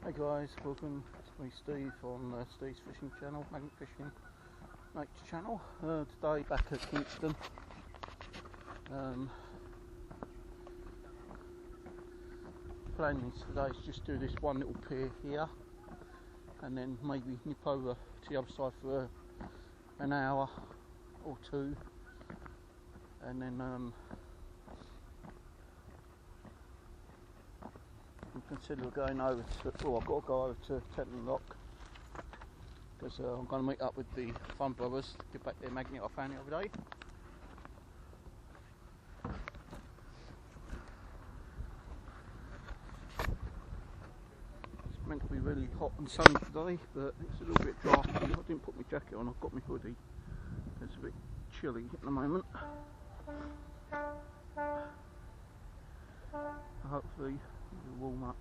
Hey guys, welcome to me Steve on Steve's Fishing Channel, Magnet Fishing Nature Channel. Today back at Kingston. Plan is today is just do this one little pier here and then maybe nip over to the other side for an hour or two, and then consider going over to, well, I've got to go over to Teddington Lock because I'm going to meet up with the Fun Brothers to get back their magnet I found the other day. It's meant to be really hot and sunny today, but it's a little bit drafty. I didn't put my jacket on, I've got my hoodie. It's a bit chilly at the moment. Hopefully it'll warm up.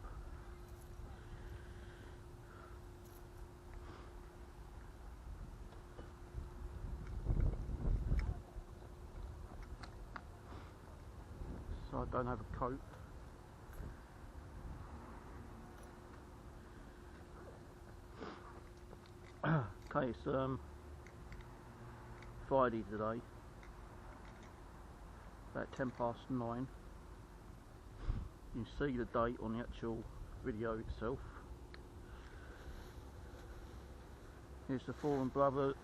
So I don't have a coat. Okay, it's Friday today, about 9:10. You can see the date on the actual video itself. Here's the Fun Brothers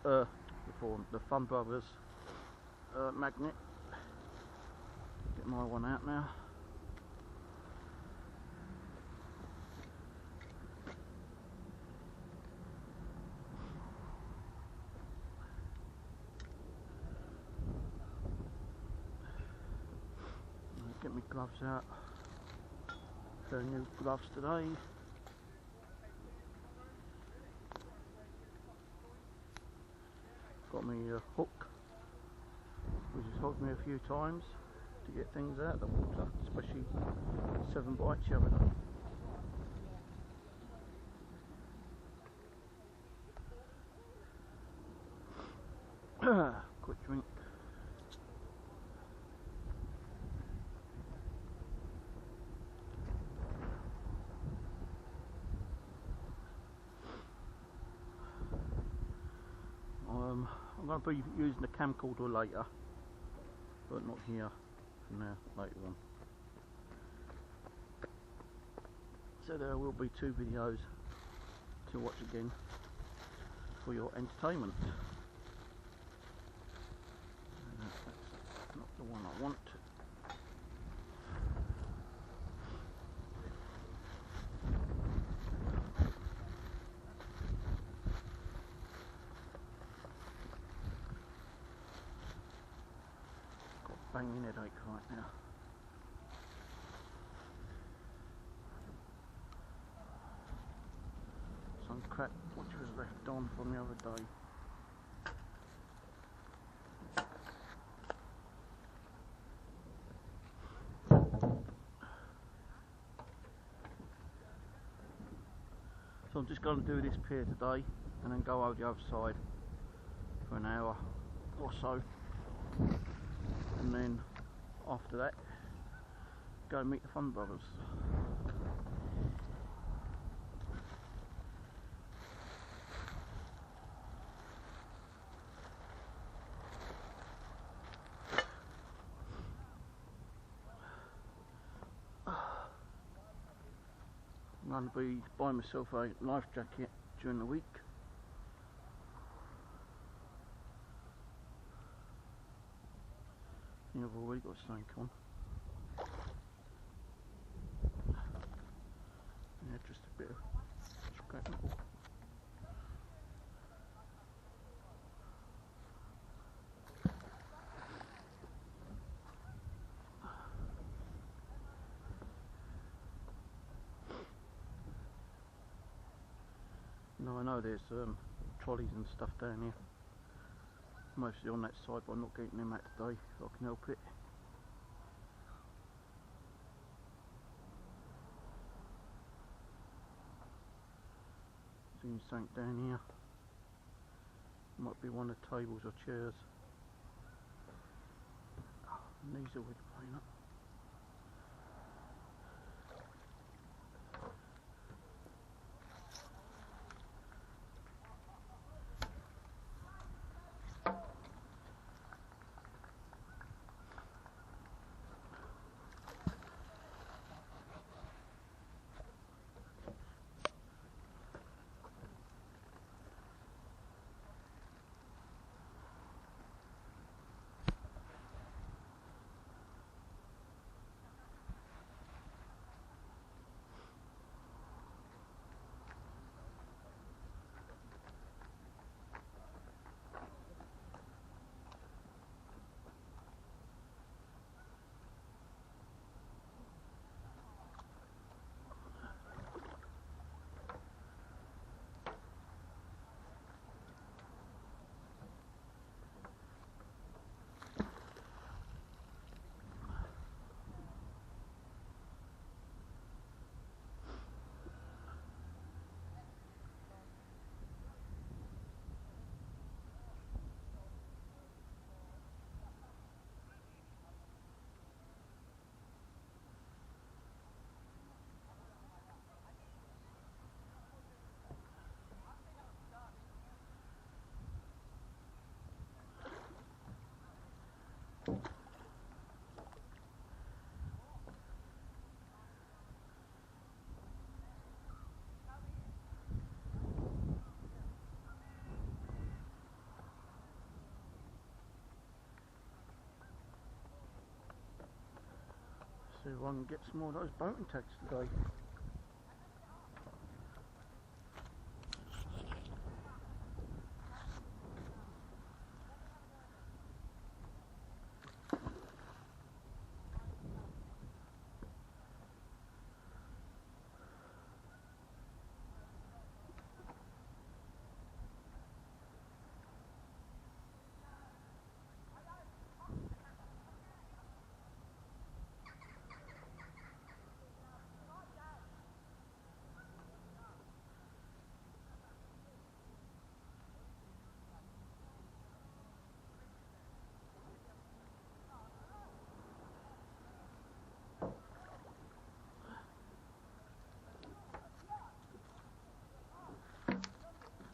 magnet. Get my one out now. Get my gloves out. Pair of new gloves today. Got me a hook, which has helped me a few times to get things out of the water, especially 7 bites the other day. Quick drink. I'm going to be using the camcorder later, but not here for now, later on. So there will be 2 videos to watch again for your entertainment. That's not the one I want. Banging headache right now. Some crap which was left on from the other day. So I'm just going to do this pier today and then go over the other side for an hour or so. And then after that, go and meet the Fun Brothers. I'm going to be buying myself a life jacket during the week. I've already got something on. Yeah, just a bit of scrap metal. Now I know there's trolleys and stuff down here. Mostly on that side, but I'm not getting them out today if I can help it. Seeing something down here. Might be one of the tables or chairs. Oh, knees are already playing up. See if I can get some more of those boating tags today.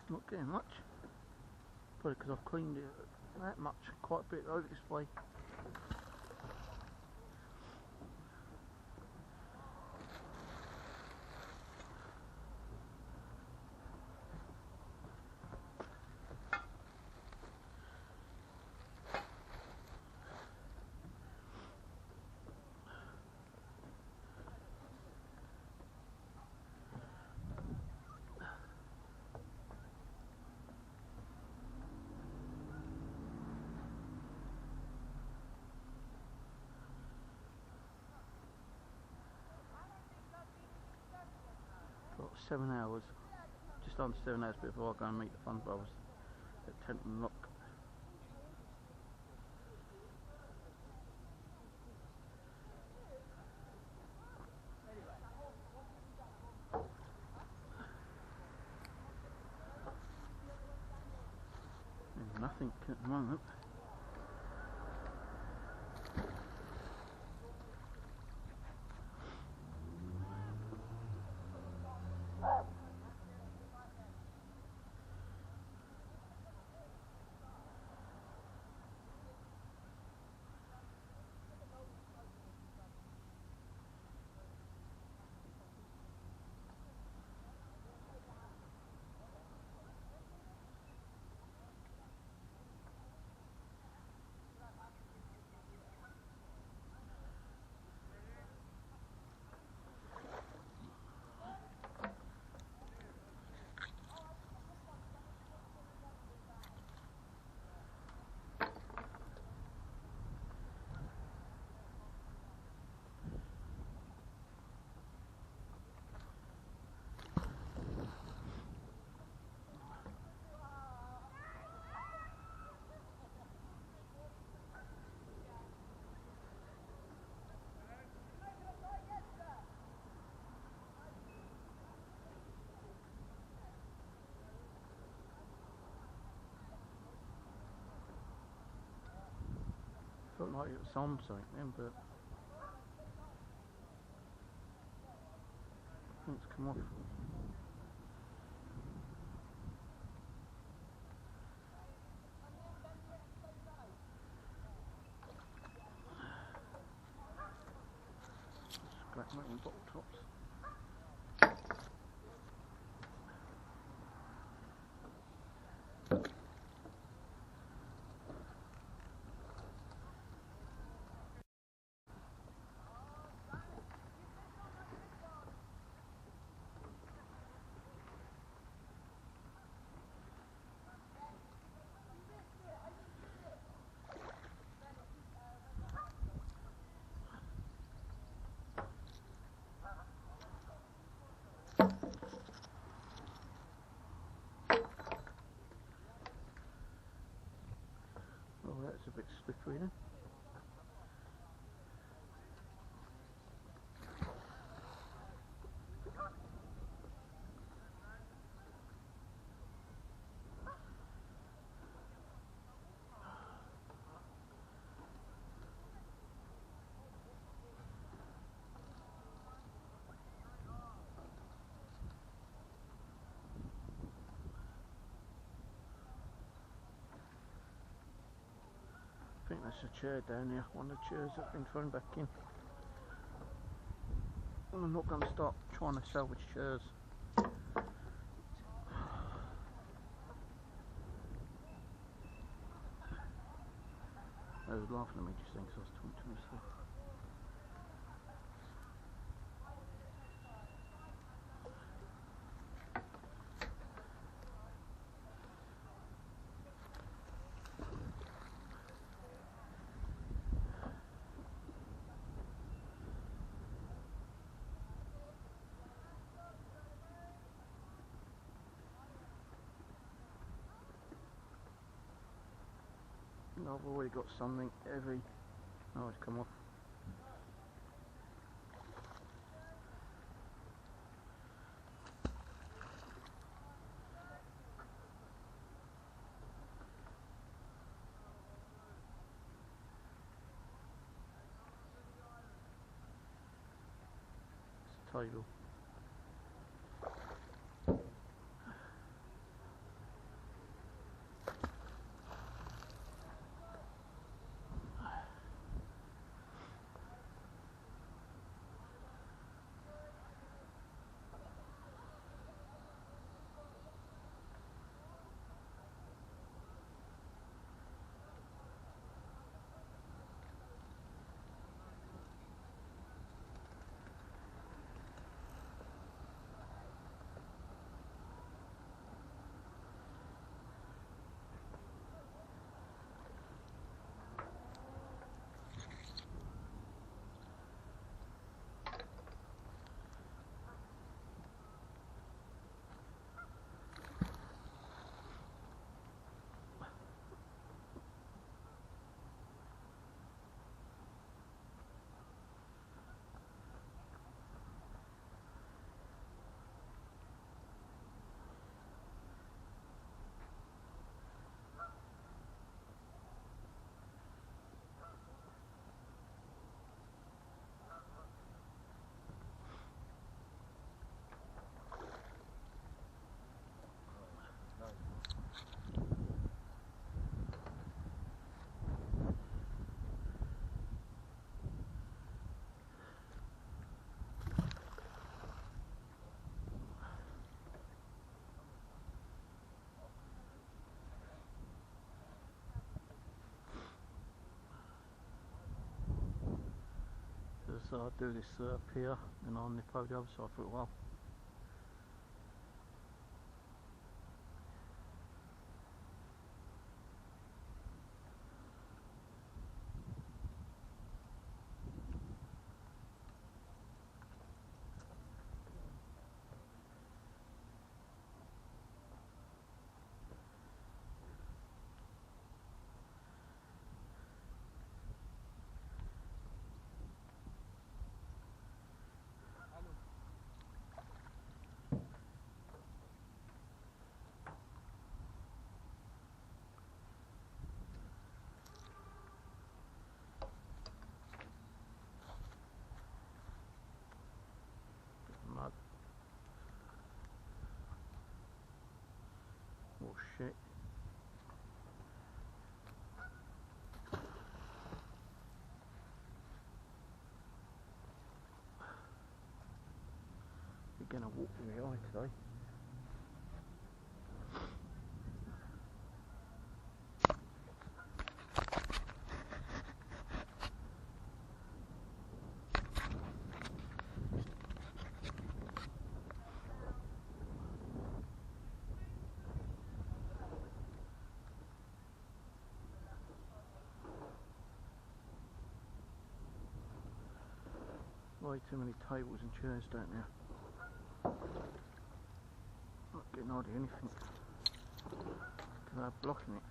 Not getting much, probably because I've cleaned it that much, quite a bit over this way. Got 7 hours, just under 7 hours before I go and meet the Fun Brothers at Teddington Lock. There's nothing at the moment. Felt like it was on something then, but I think it's come off. Scrap metal bottle tops. Oh, that's a bit slippery then. I think There's a chair down here, one of the chairs that's been thrown back in. I'm not going to start trying to salvage chairs. They was laughing at me just then because I was talking to myself. I've already got something heavy. Oh, it's come off. It's a table. So I'll do this up here and I'll nip over the other side for a while. Mud. Oh shit. You're gonna walk in the eye today. Way too many tables and chairs down there. Not getting hardly anything. Because they're blocking it.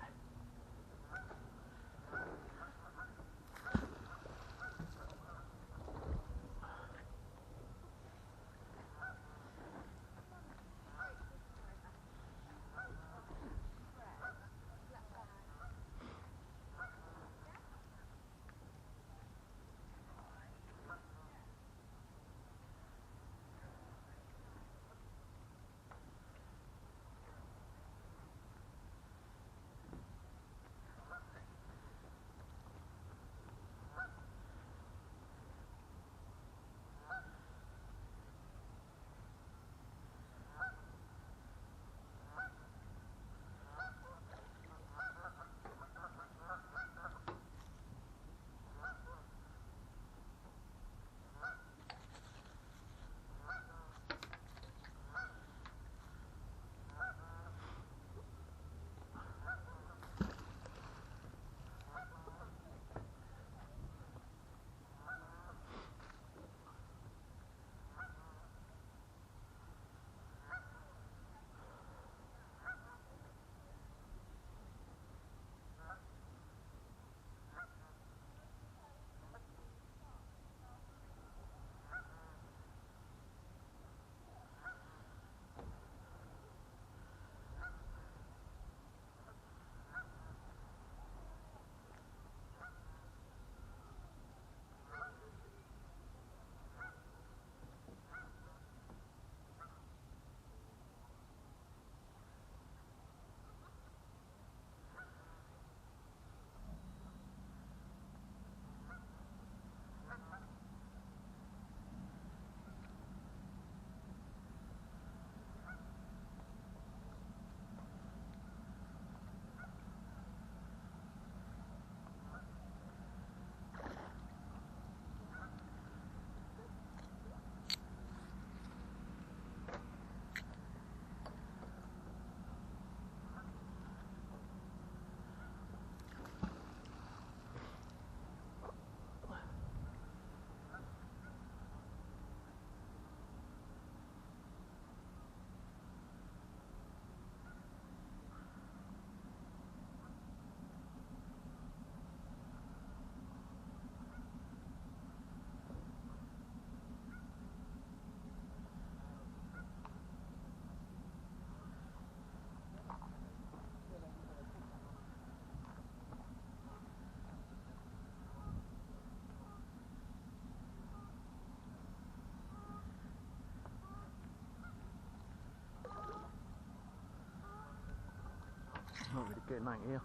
getting out here.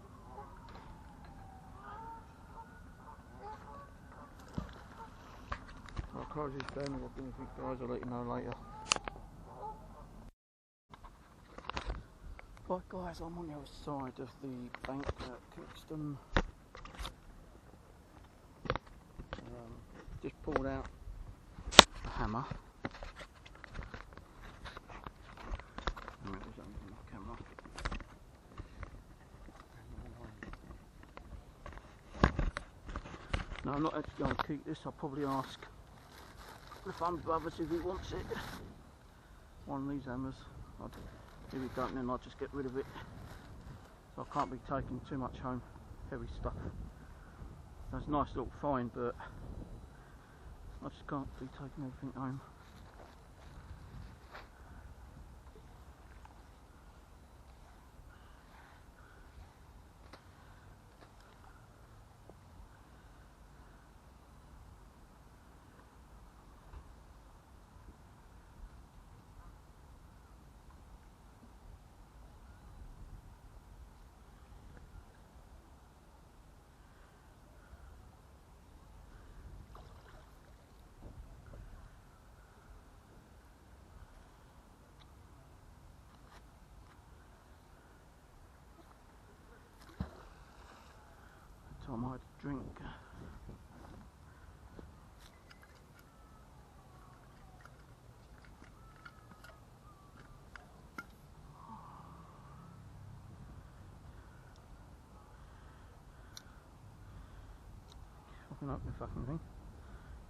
I'll close this down and I'll do anything, guys. I'll let you know later. Right, guys, I'm on the other side of the bank at Kingston. Just pulled out a hammer. Camera. No, I'm not actually going to keep this. I'll probably ask the Fun Brothers if he wants it. One of these hammers. If he don't, then I'll just get rid of it. So I can't be taking too much home, heavy stuff. That's a nice little find, but I just can't be taking everything home. I might drink. I can open the fucking thing.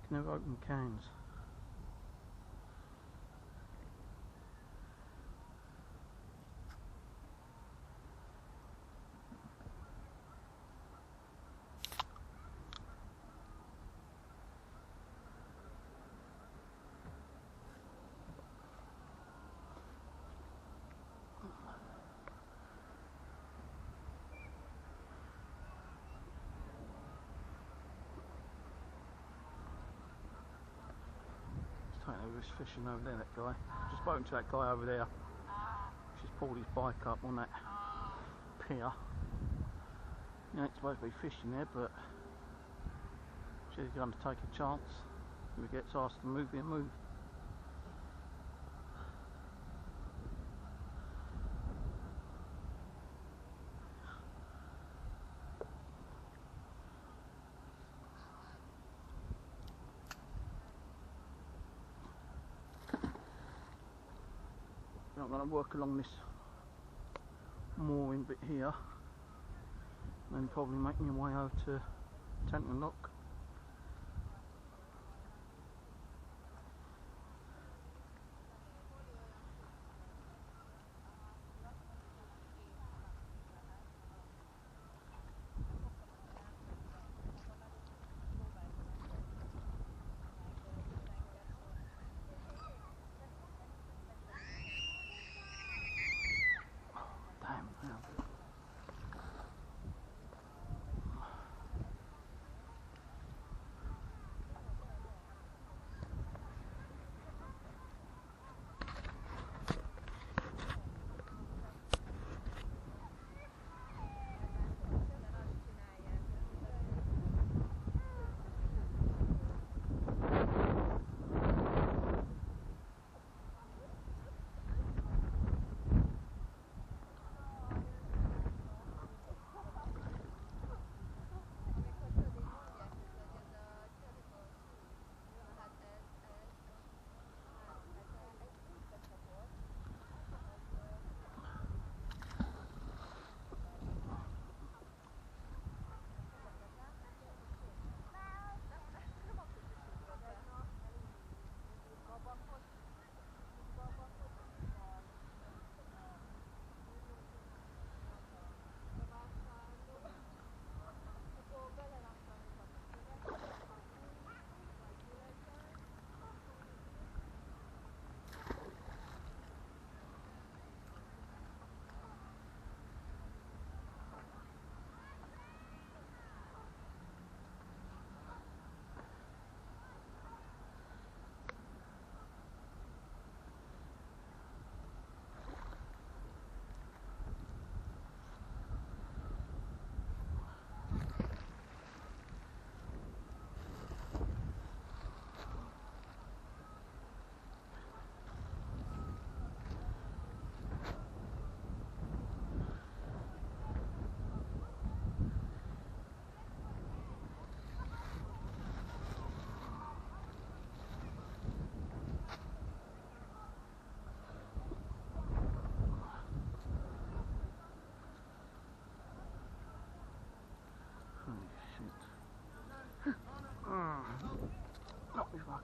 Can never open cans. He was fishing over there, that guy. Just spoken to that guy over there. Just pulled his bike up on that pier. He ain't supposed to be fishing there, but she's going to take a chance. If he gets asked to move, he'll move. I'm going to work along this mooring bit here and then probably make my way over to Teddington Lock.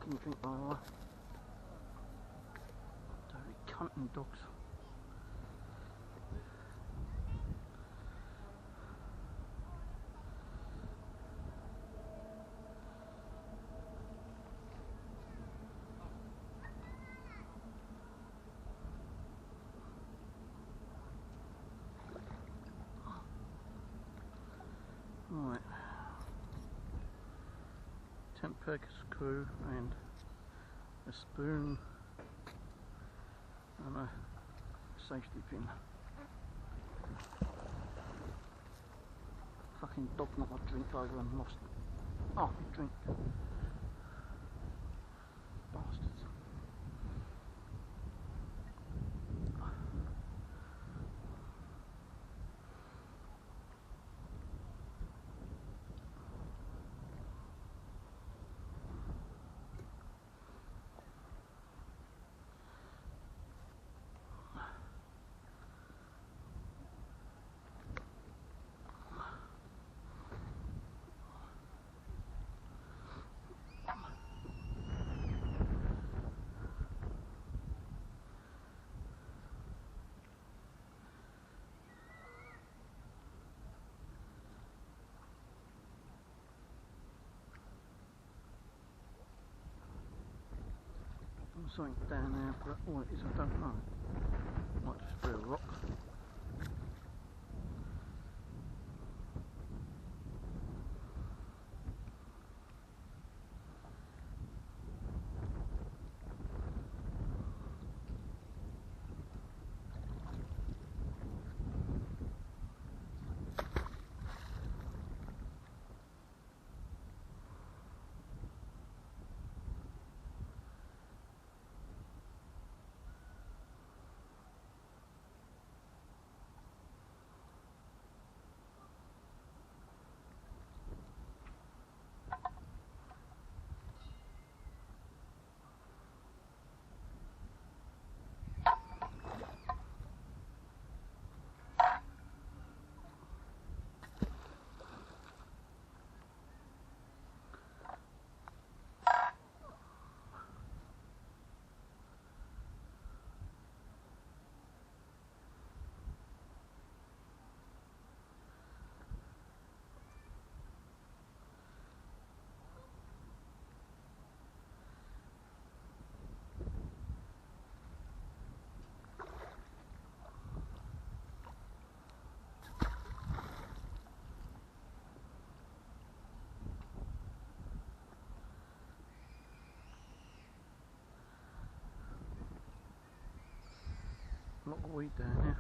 Didn't drink by the way. Dirty cunting dogs. Right, 10 peg screw and a spoon and a safety pin. Fucking dog knocked my drink over and lost half my drink. Bastards. Something down there, but what it is I don't know. Might just be a rock. A lot of weed down here.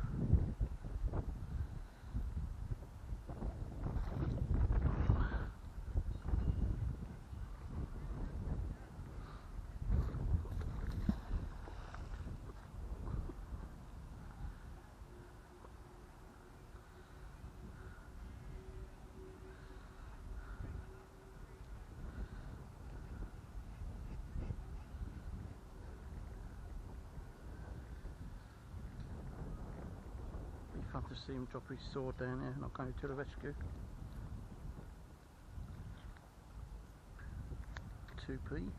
Fun to see him drop his sword down there, not going to the rescue. 2p.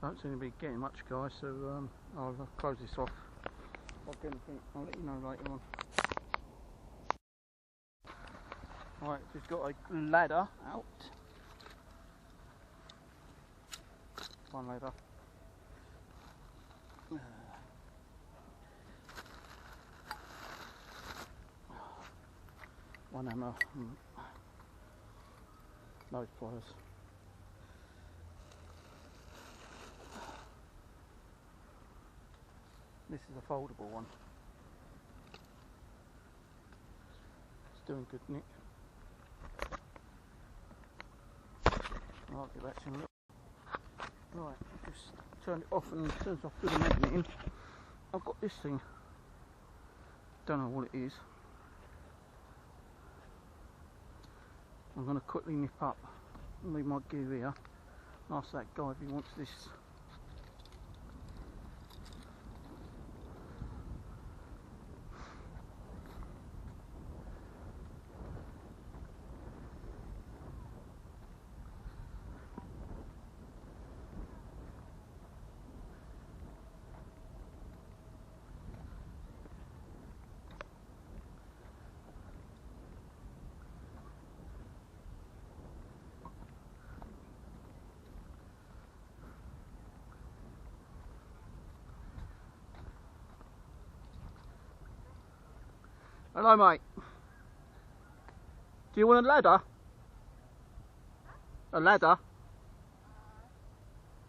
Don't seem to be getting much, guys, so I'll close this off. If I get anything, I'll let you know later on. Right, we've got a ladder out. One ladder. One hammer. Nose pliers. This is a foldable one. It's doing good, Nick. I'll get back to you in a little. Right, just turn it off, and as soon as I put the magnet in, I've got this thing. Don't know what it is. I'm going to quickly nip up and leave my gear here and ask that guy if he wants this. Hello, mate. Do you want a ladder? A ladder?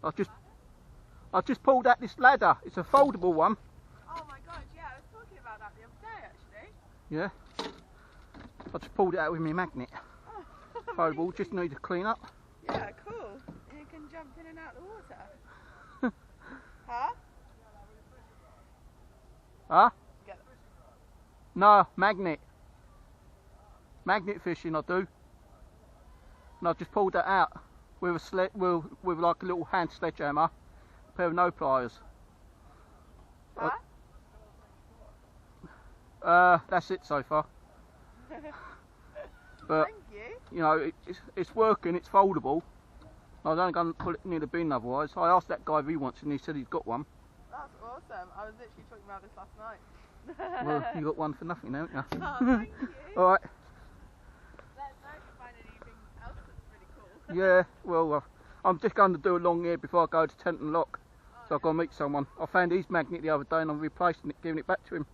I've just pulled out this ladder. It's a foldable one. Oh my god, yeah, I was talking about that the other day actually. Yeah. I just pulled it out with my magnet. Oh. Foldable, just need to clean up. Yeah, cool. And you can jump in and out the water. Huh? Huh? Get it. No, magnet. Magnet fishing I do. And I've just pulled that out with a with like a little hand sledgehammer, a pair of no pliers. Huh? That's it so far. But Thank you. you know, it's working, it's foldable. I was only going to put it near the bin otherwise. I asked that guy if he wants it and he said he's got one. That's awesome. I was literally talking about this last night. Well, you got one for nothing, haven't you? Oh, thank you. Alright. Let us know if you find anything else that's really cool. Yeah, well, I'm just going to do a long here before I go to Teddington Lock. So I've got to meet someone. I found his magnet the other day and I'm replacing it, giving it back to him.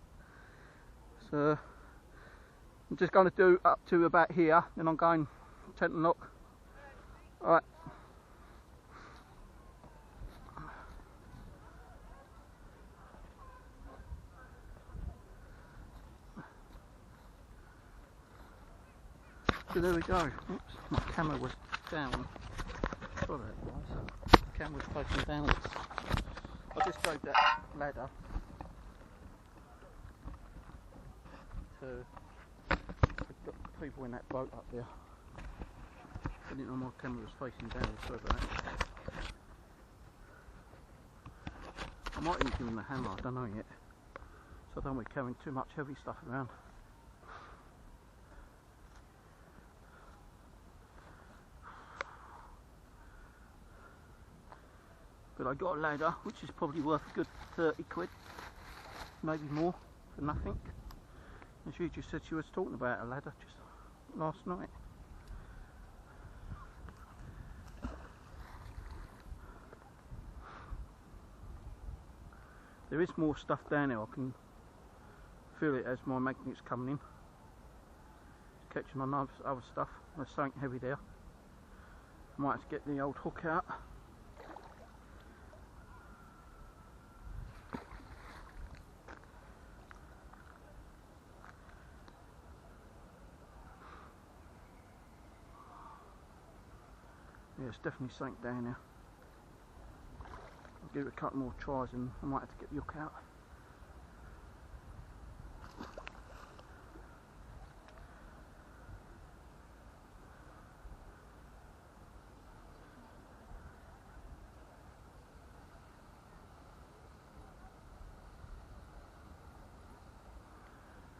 So I'm just going to do up to about here, then I'm going to Teddington Lock. Alright. So there we go. Oops, my camera was down. Sorry guys. The camera was facing downwards. I just drove that ladder to the people in that boat up there. I didn't know my camera was facing downwards, sorry about that. I might even give him the hammer, I don't know yet. So I don't want to be carrying too much heavy stuff around. But I got a ladder, which is probably worth a good 30 quid, maybe more, for nothing. And she just said she was talking about a ladder just last night. There is more stuff down there, I can feel it as my magnet's coming in. It's catching on other stuff, there's something heavy there. I might have to get the old hook out. Yeah, it's definitely something down there. I'll give it a couple more tries and I might have to get the hook out.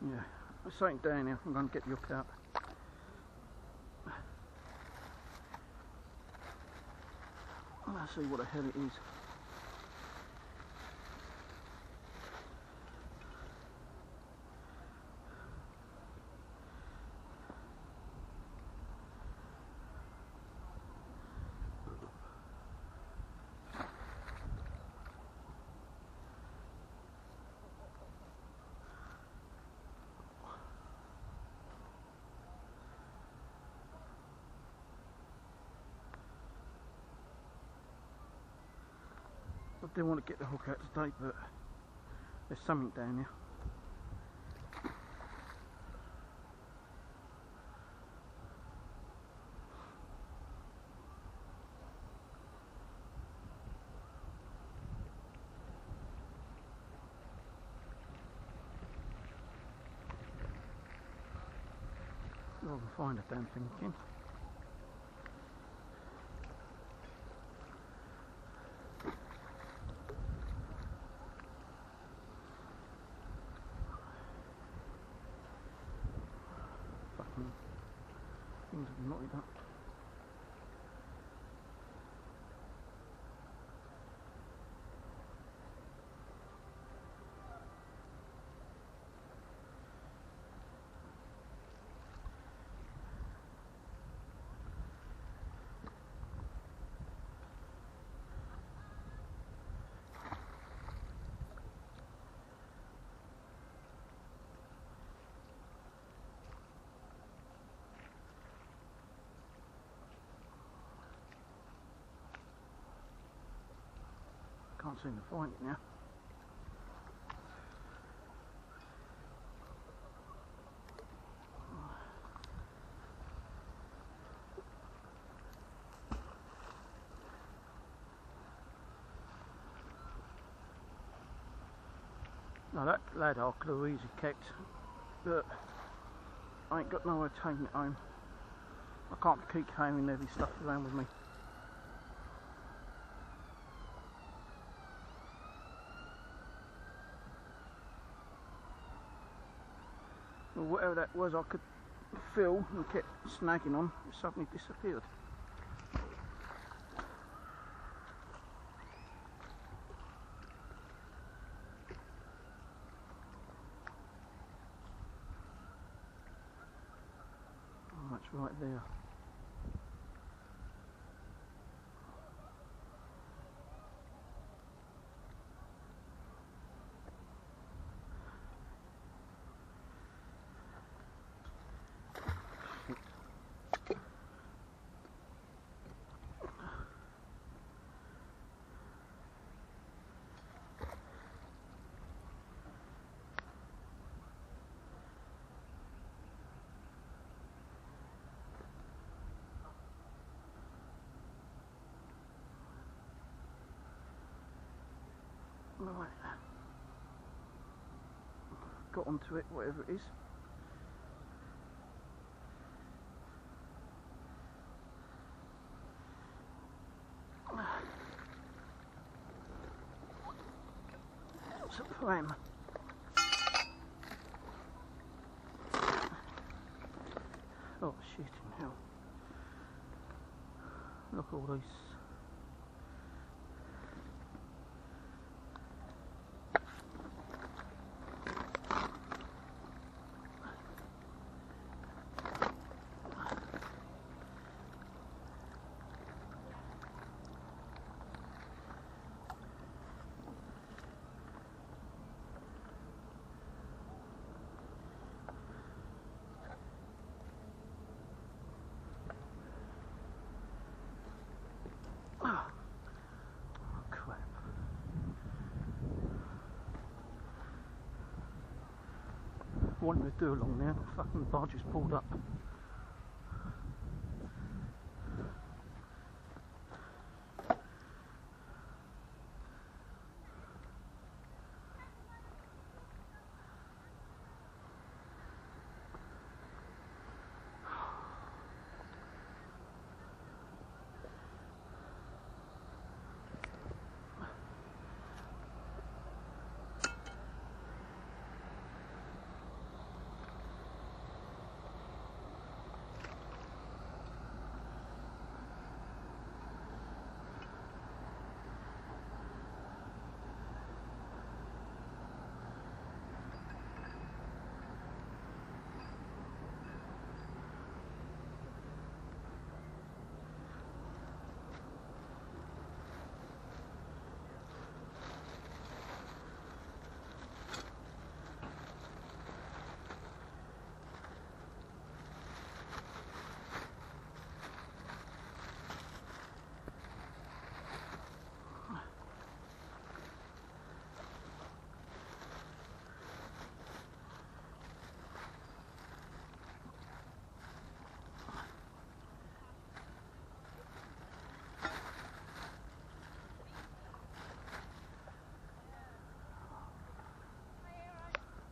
Yeah, there's something down there. I'm going to get the hook out. Let's see what the hell it is. do want to get the hook out today, but there's something down here. I can find a damn thing again. Fucking things have knotted up. Can't seem to find it now. Now that ladder I could have easily kept, but I ain't got nowhere to take it home. I can't keep carrying heavy stuff around with me. Well, whatever that was I could feel and kept snagging on, it suddenly disappeared. Oh, that's right there. Right, got onto it, whatever it is. What's up for him? Oh shit in hell. Look at all these. Wanting to do along there, fucking barge just pulled up.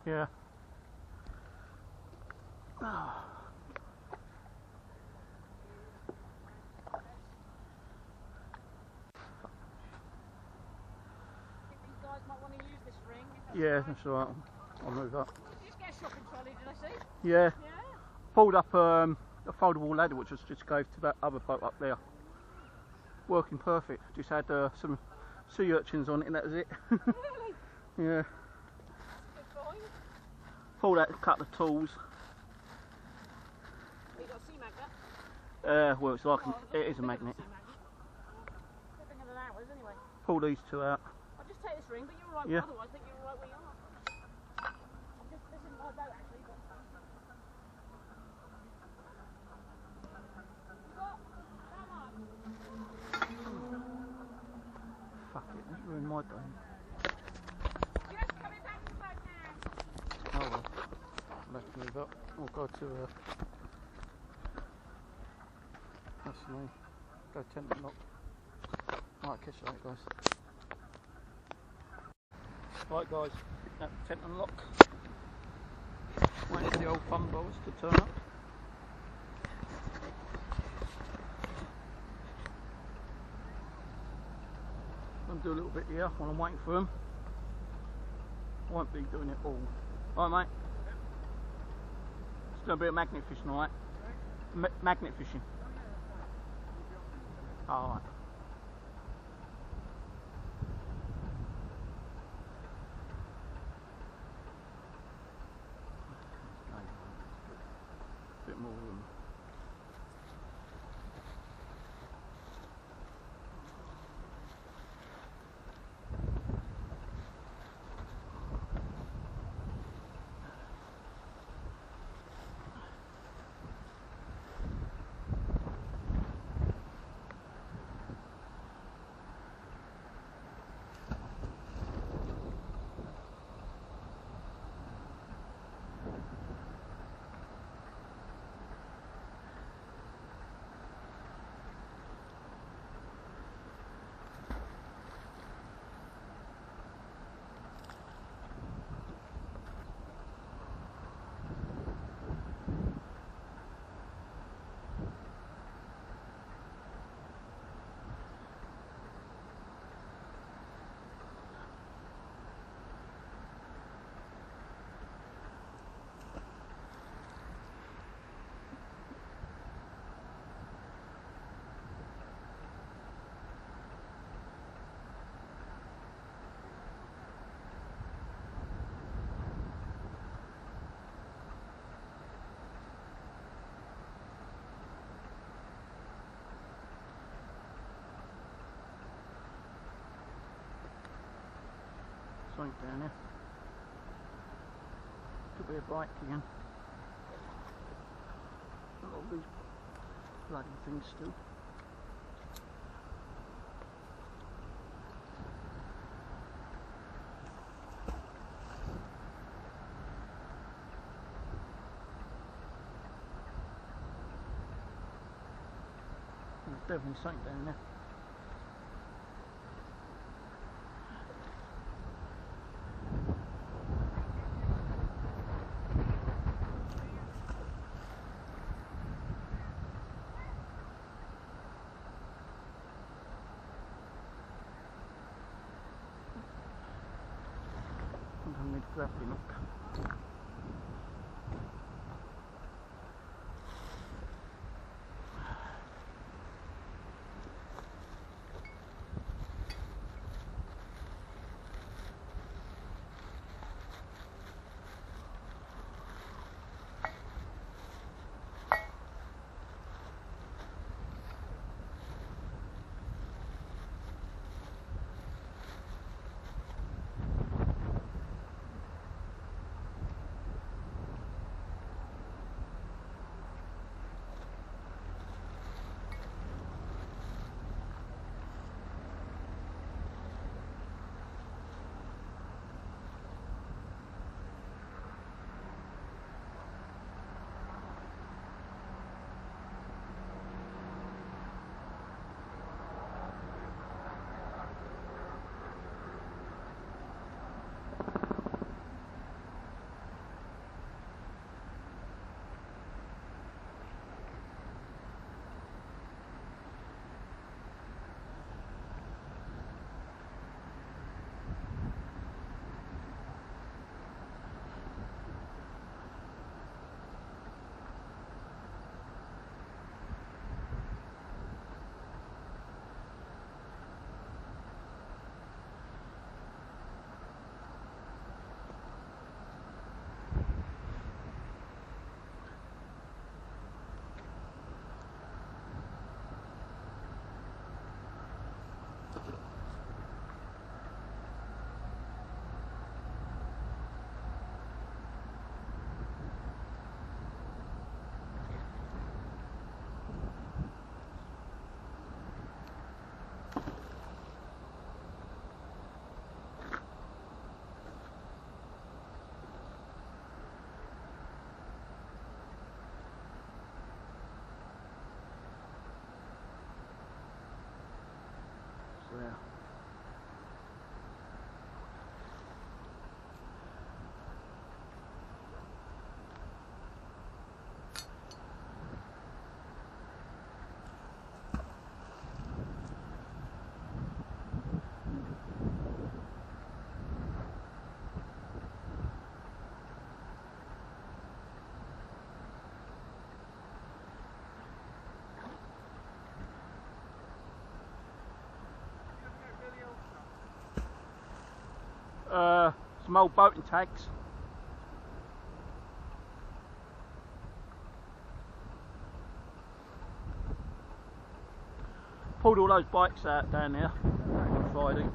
Yeah. Oh. These guys might want to use this ring. Yeah, that's alright. I'll move up. Did you just get a shopping trolley, did I see? Yeah. Yeah. Pulled up a foldable ladder which I just gave to that other boat up there. Working perfect. Just had some sea urchins on it and that was it. Really? Yeah. Good find. Pulled out a couple of tools. You got a sea magnet? Well, it's like it is a magnet. Bigger than ours anyway. Pull these two out. I'll just take this ring, but you're alright. Yeah. Otherwise, I think you're alright where you are. This isn't my boat actually. But... Fuck it, that's ruined my day. Yes, coming back to the boat now. Oh well, I'll have to move up. We'll go to that's me. Go Teddington Lock. Right, catch you later, guys. Right, guys, at Teddington Lock. Waiting for the old fun balls to turn up. I'm going to do a little bit here while I'm waiting for them. I won't be doing it all. Alright, mate? Just doing a bit of magnet fishing, alright? Magnet fishing. Alright. Bit more room. Something down there. Could be a bike again. A lot of these bloody things still. There's definitely something down there. I need to grab the knock. some old boating tags. Pulled all those bikes out down there on Friday.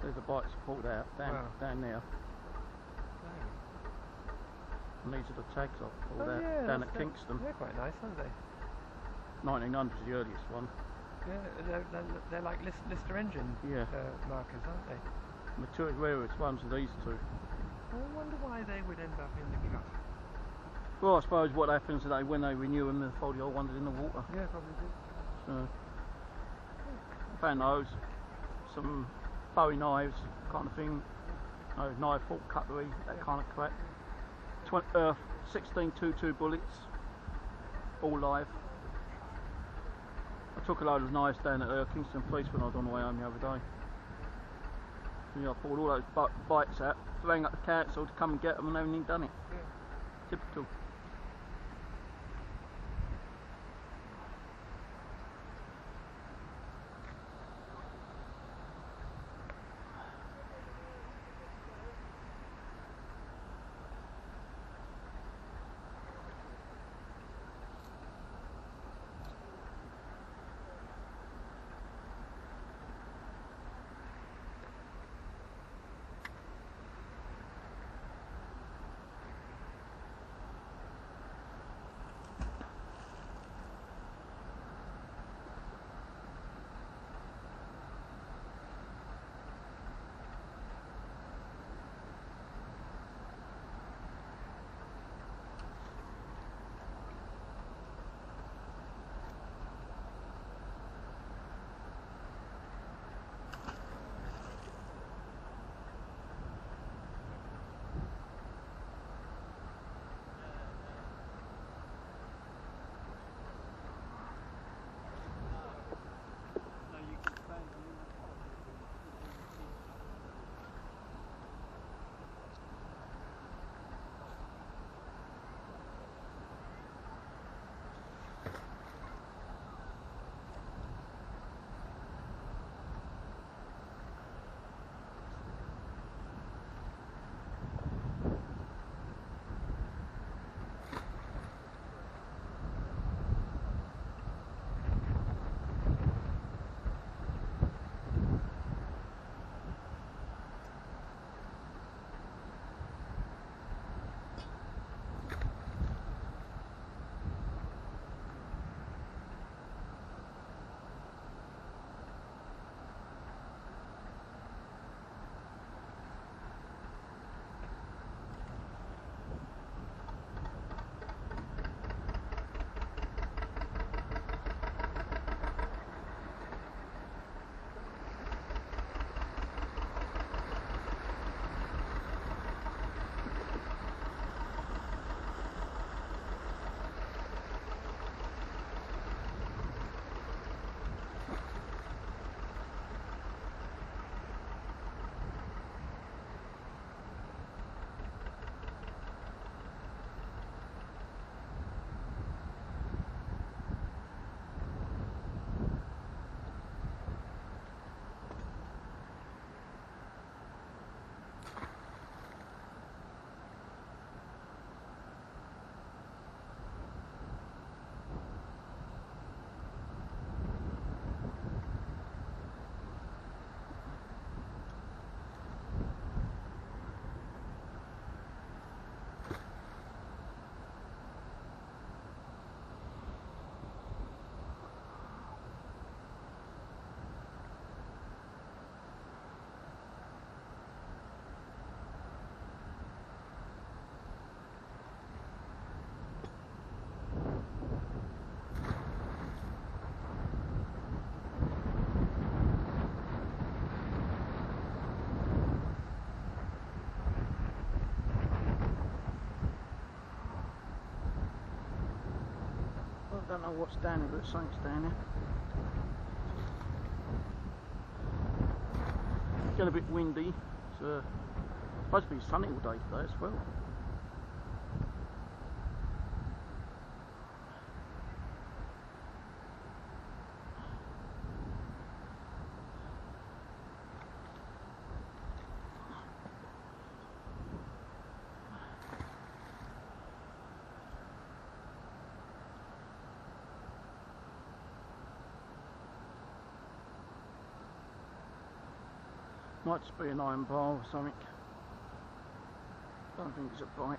There's the bikes pulled out down there. And these are the tags I've pulled out down at Kingston. They're quite nice, aren't they? 1900 is the earliest one. Yeah, they're like Lister engine markers, aren't they? The two rarest ones are these two. I wonder why they would end up in the gut. Well, I suppose what happens is when they renew them, they fold the old ones in the water. Yeah, probably do. So, I found those. Some Bowie knives, kind of thing. No, knife, fork, cutlery, that kind of crap. 16.22 bullets, all live. I took a load of knives down at Kingston Police when I was on the way home the other day. Yeah, I pulled all those bikes out, rang up the council to come and get them, and they haven't even done it. Typical. I don't know what's down here, but something's down here. getting a bit windy. It's supposed to be sunny all day today as well. Might just be an iron bar or something. Don't think it's a bike.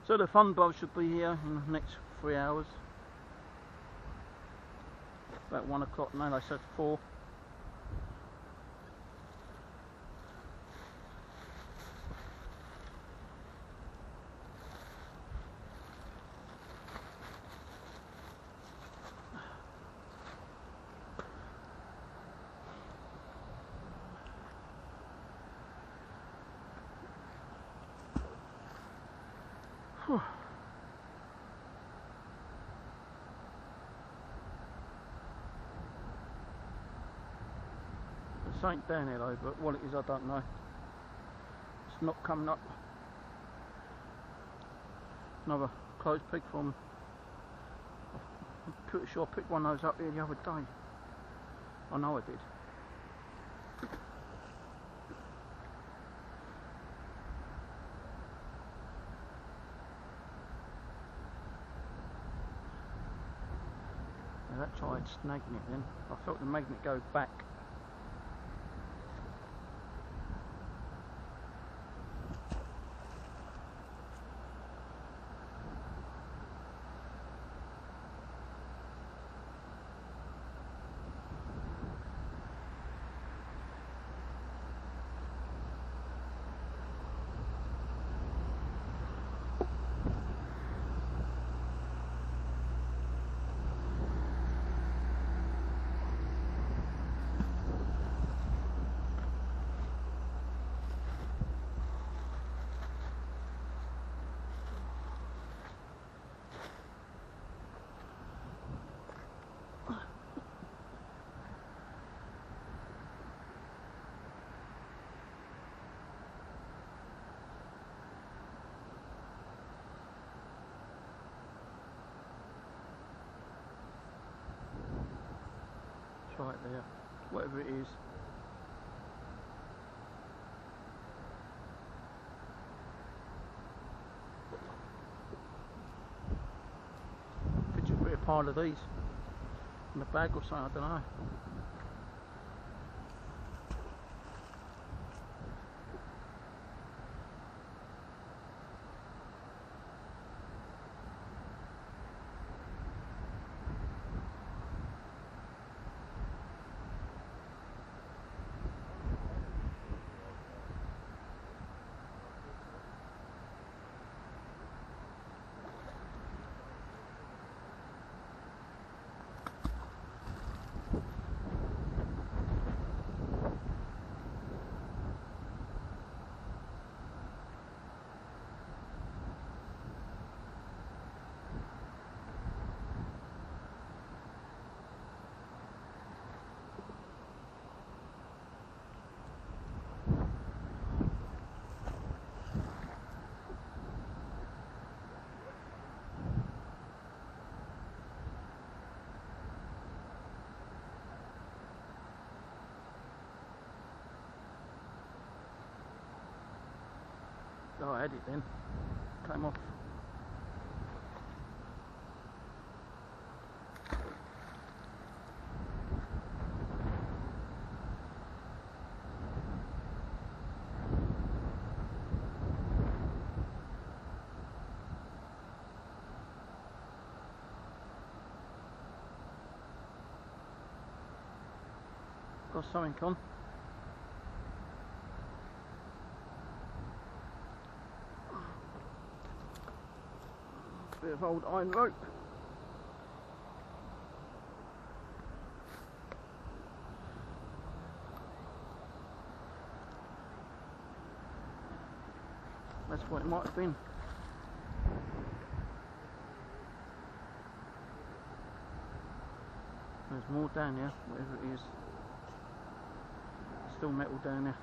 So the fun boat should be here in the next 3 hours. About 1 o'clock now, they said 4. Whew. Something down here though, but what it is I don't know. It's not coming up. Another closed pig from, I'm pretty sure I picked one of those up here the other day. I know I did. Now that tried snagging it then. I felt the magnet go back. Right there, whatever it is. Could just be a pile of these in a bag or something, I don't know. Oh, I had it then. Came off. Got something on. Bit of old iron rope. might have been. There's more down here, whatever it is. Still metal down there.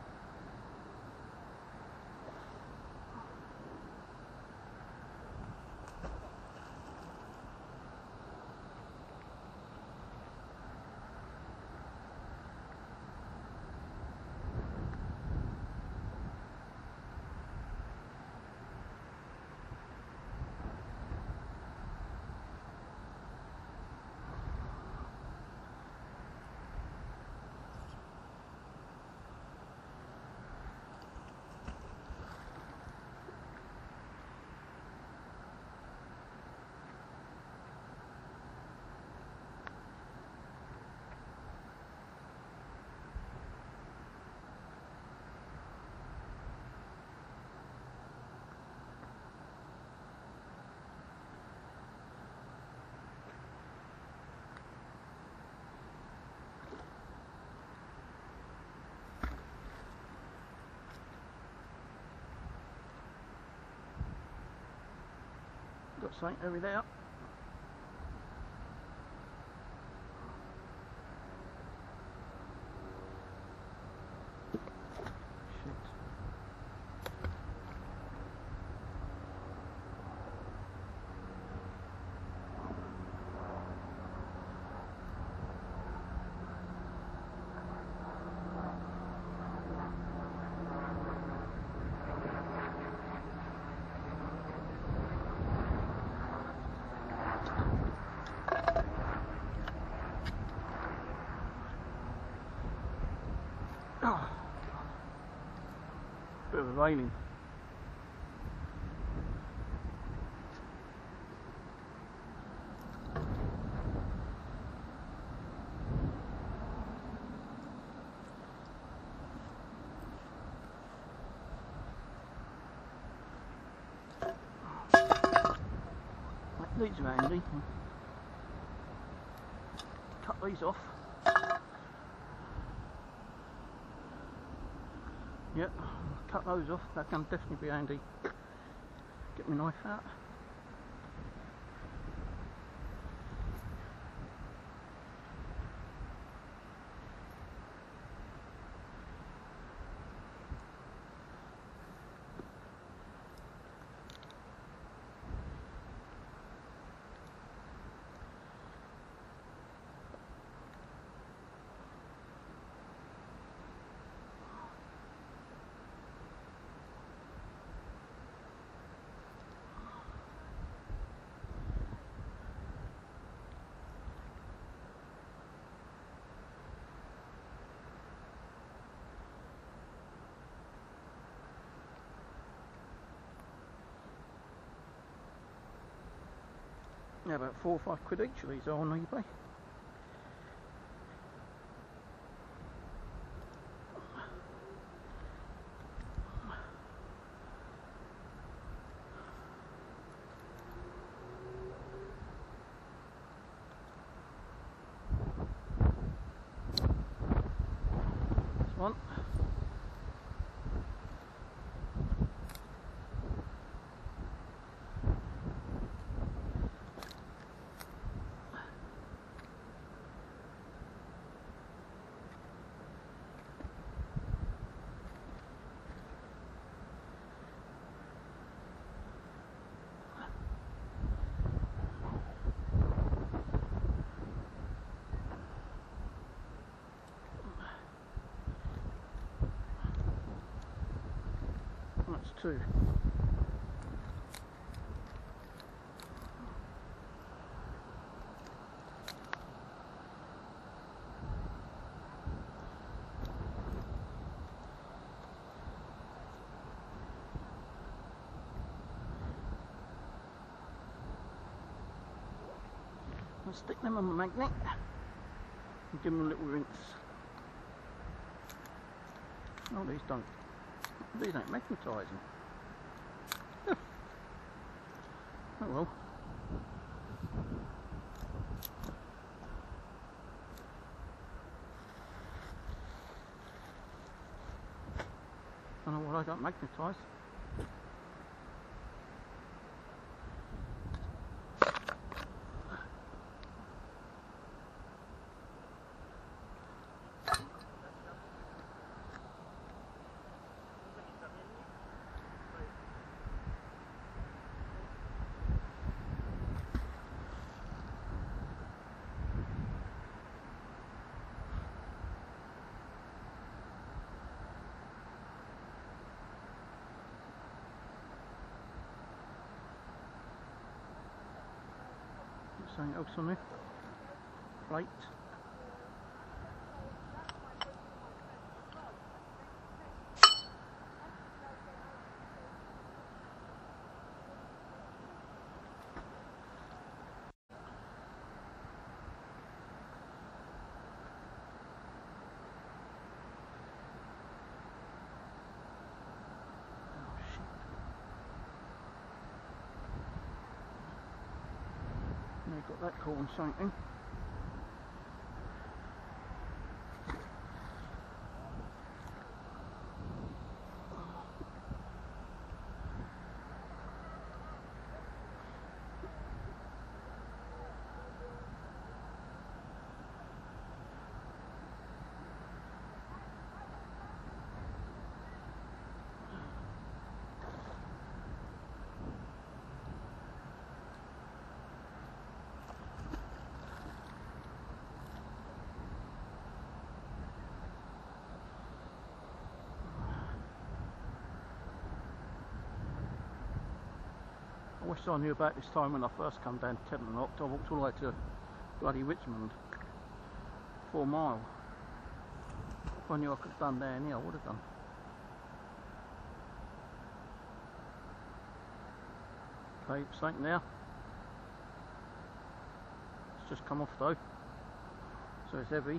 Got something over there. Oh, bit of a railing. These are handy. Cut these off. Yep, cut those off, that can definitely be handy. Get my knife out. Yeah, about 4 or 5 quid each of these are on eBay. This one. That's 2. I'll stick them on the magnet and give them a little rinse. Oh, these don't. These ain't magnetising. Oh well. I don't know why I don't magnetise. something else on there. Plate. Got that caught on something. I wish I knew about this time when I first come down to Teddington Lock. I walked all the way to bloody Richmond, 4 mile. If I knew I could have done down here, I would have done. Okay, something there. It's just come off though, so it's heavy.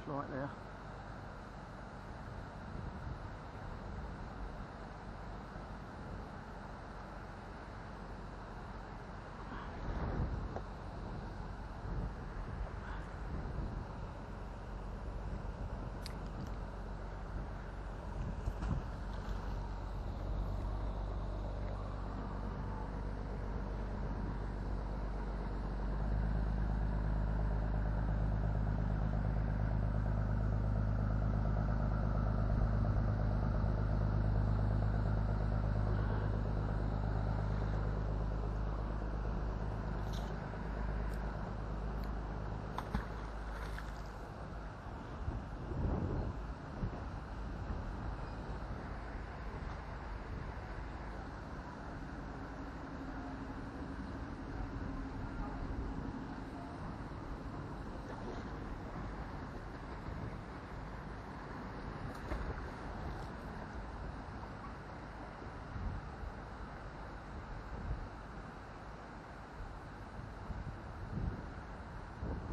Right there.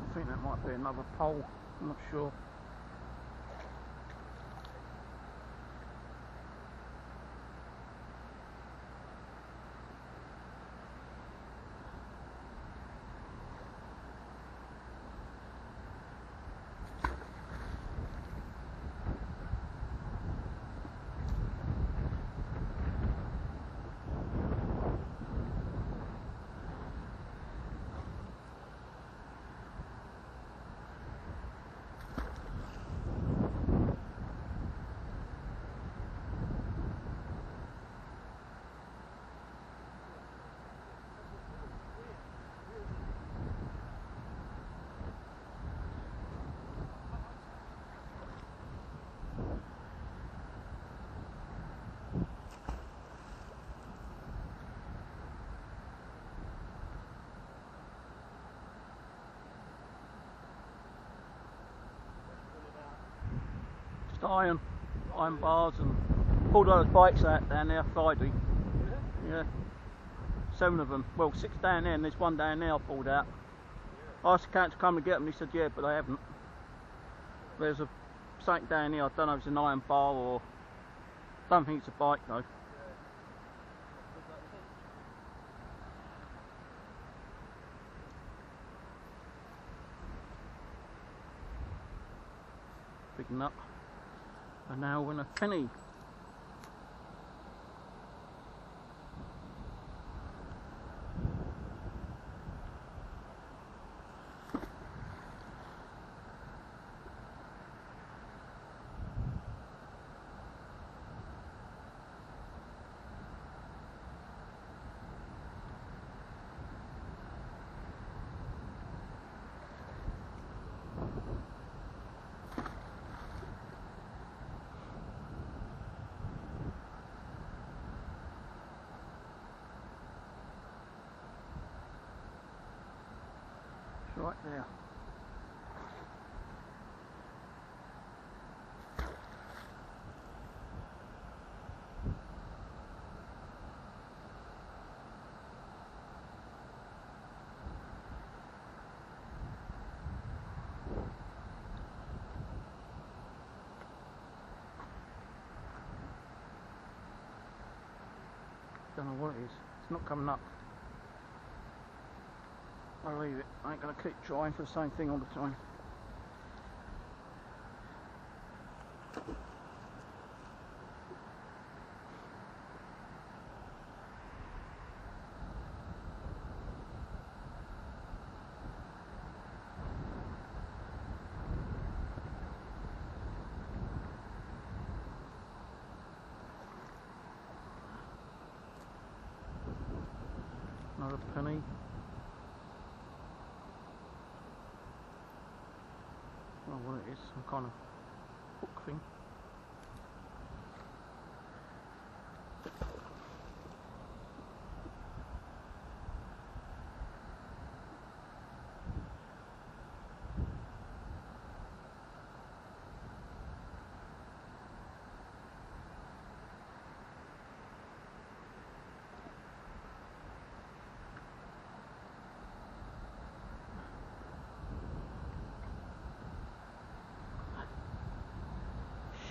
I think that might be another pole, I'm not sure. Iron bars, and pulled all those bikes out down there Friday. Yeah, 7 of them. Well, 6 down there and there's 1 down there I pulled out. I asked the council to come and get them, and he said yeah, but they haven't. There's something down here, I don't know if it's an iron bar or... I don't think it's a bike though. Big nut. And now win a penny. right there. Don't know what it is. It's not coming up. I'll leave it. I ain't gonna keep trying for the same thing all the time. Another penny. I don't know what it is, some kind of hook thing.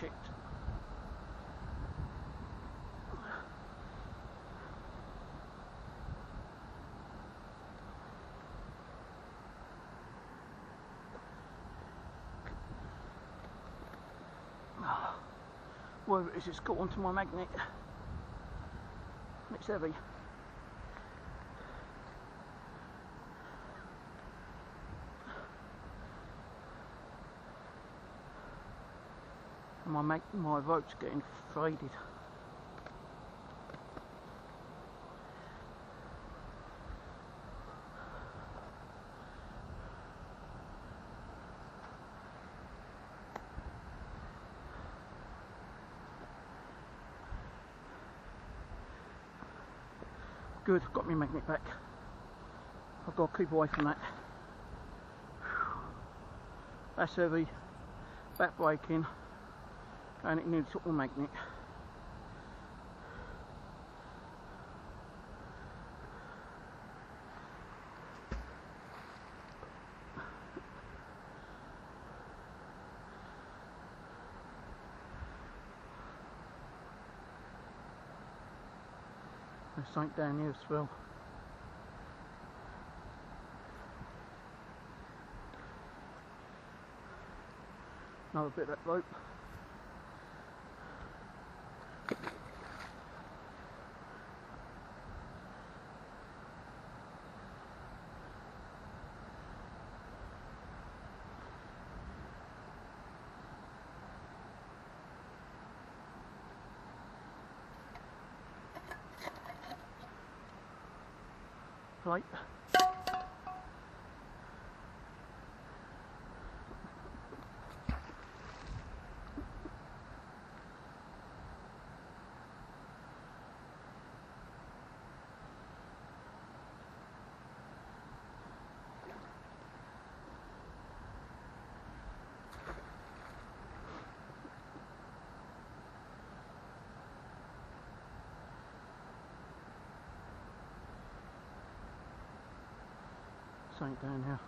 Shit. Whatever it is, it's got onto my magnet. It's heavy. And my rope's getting frayed. Good, got my magnet back. I've got to keep away from that. That's heavy, back braking, and it nearly took my magnet. There's something down here as well. Another bit of that rope. Plate. Something down here.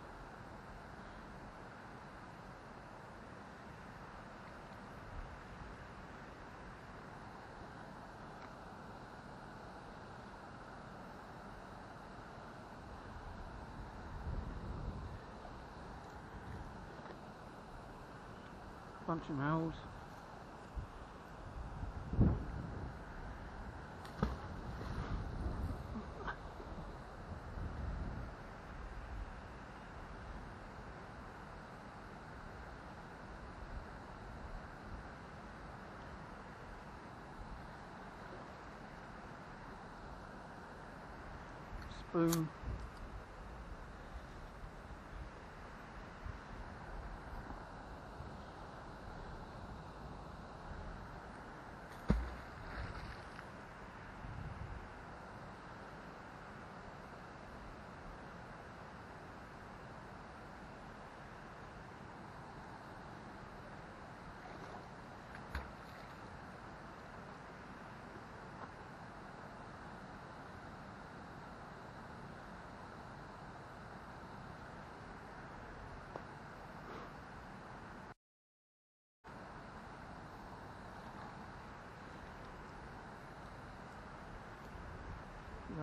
Bunch of nails. Spoon.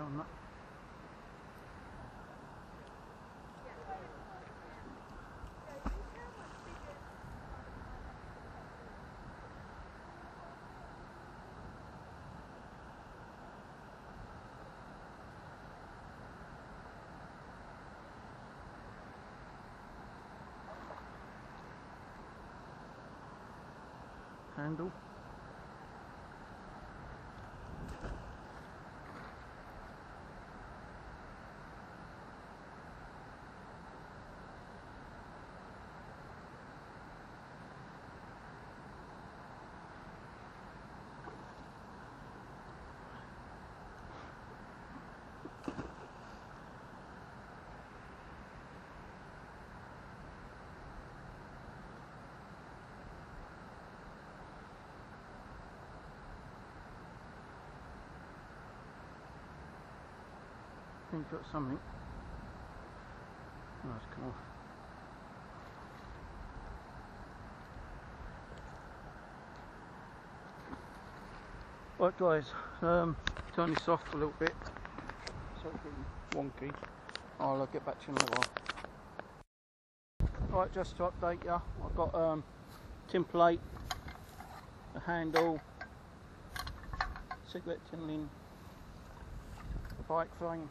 on that. Handle. I think got something. Oh, it's come off. Right guys, turn this off a little bit so it's getting wonky. I'll get back to you in a little while. Right, just to update you, I've got tin plate, a handle, cigarette tin lid, a bike frame,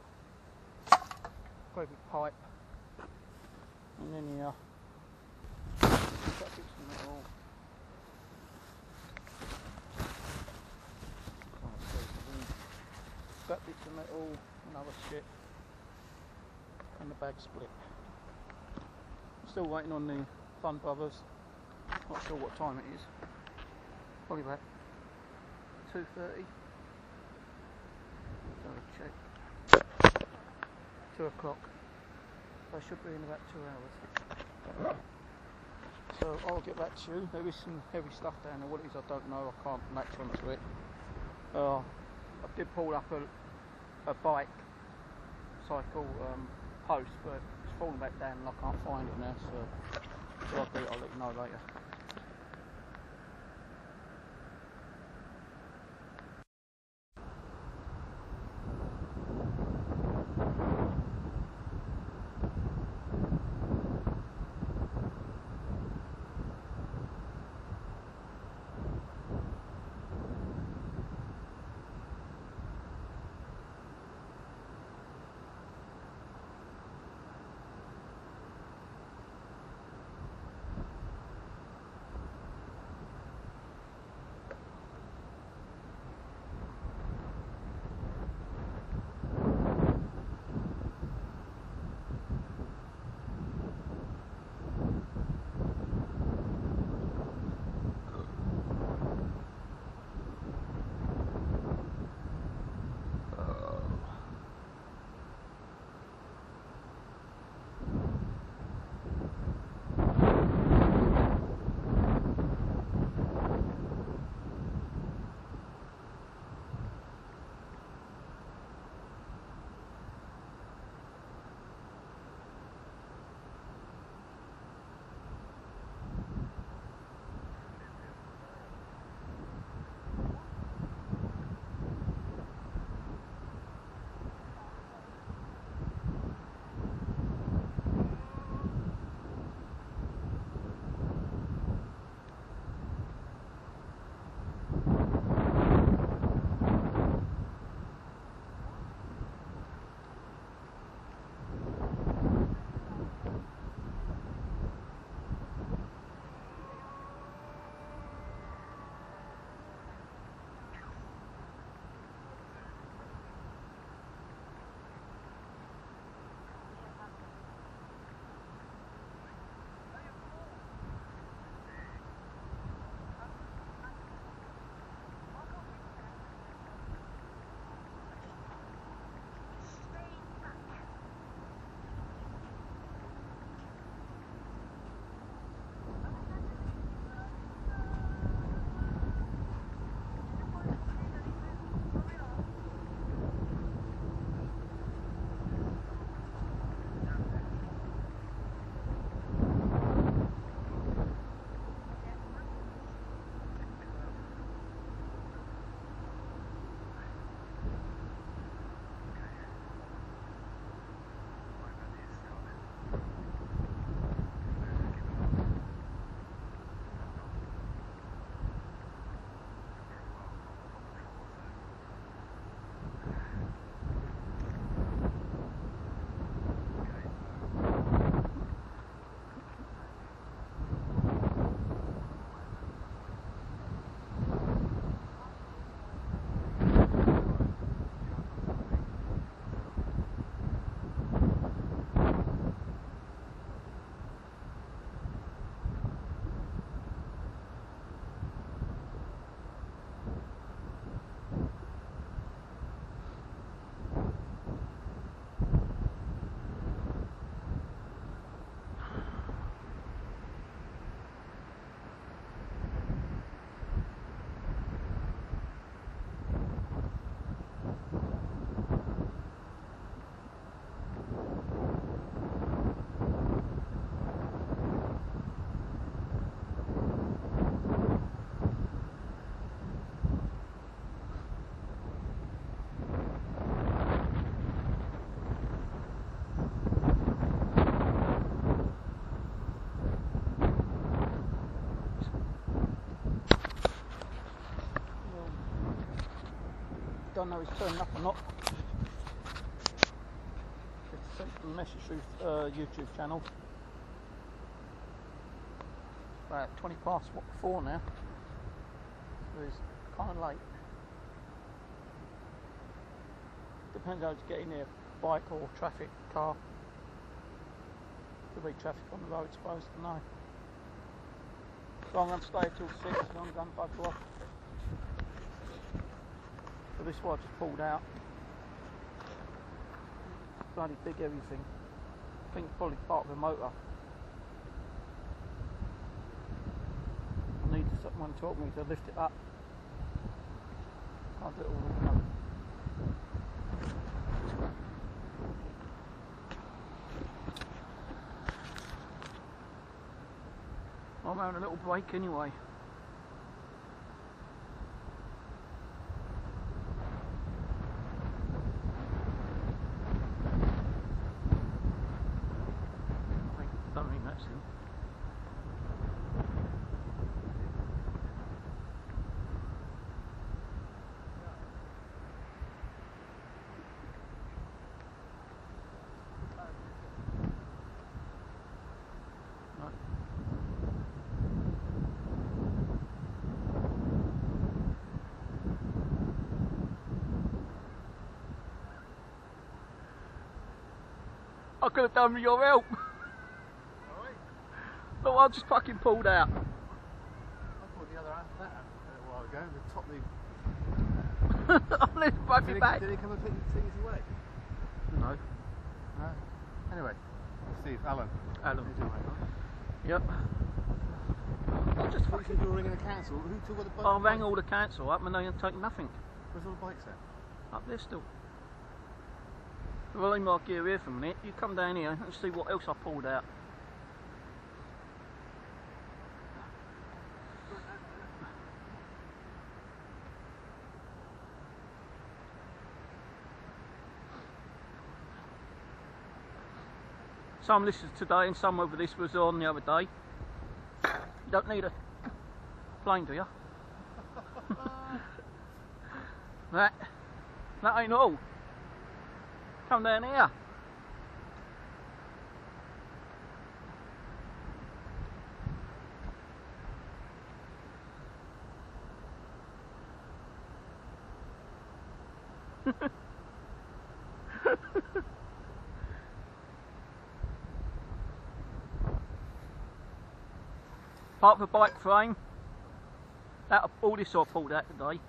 great big pipe, and then here, got bits of metal. Got bits of metal and other shit, and the bag split. Still waiting on the Fun Brothers. Not sure what time it is. Probably about 2:30. So check. 2 o'clock. They should be in about 2 hours. So I'll get back to you. There is some heavy stuff down there. What it is I don't know. I can't latch onto it. I did pull up a bike cycle post, but it's fallen back down and I can't find it now. So I'll let you know later. don't know if it's turned up or not. Just sent a message through YouTube channel. About 20 past 4 now. So it's kind of late. Depends how to get in there, bike or traffic, car. Could be traffic on the road, I suppose, I don't know. So I'm going to stay till 6 and I'm going to bugger off. So this one I just pulled out. Bloody big everything. I think it's probably part of the motor. I need someone to help me to lift it up. I'll do it all the way. I'm having a little break anyway. I don't think that's him. I could have done with your help. But I just fucking pulled out. I pulled the other half of that out a while ago. The top I left fucking back. Did he come and take his away? No. No. Anyway, Steve, Alan. Alan. How you doing, mate? Yep. I just You fucking. said you were ringing the council. Who took all the bikes? I rang all the council up and they ain't taken nothing. Where's all the bikes at? Up there still. Well, I might gear here for a minute. You come down here and see what else I pulled out. Some listed today and some over this was on the other day. You don't need a plane, do you? that ain't all. Come down here. Part of the bike frame. That all this I pulled out today.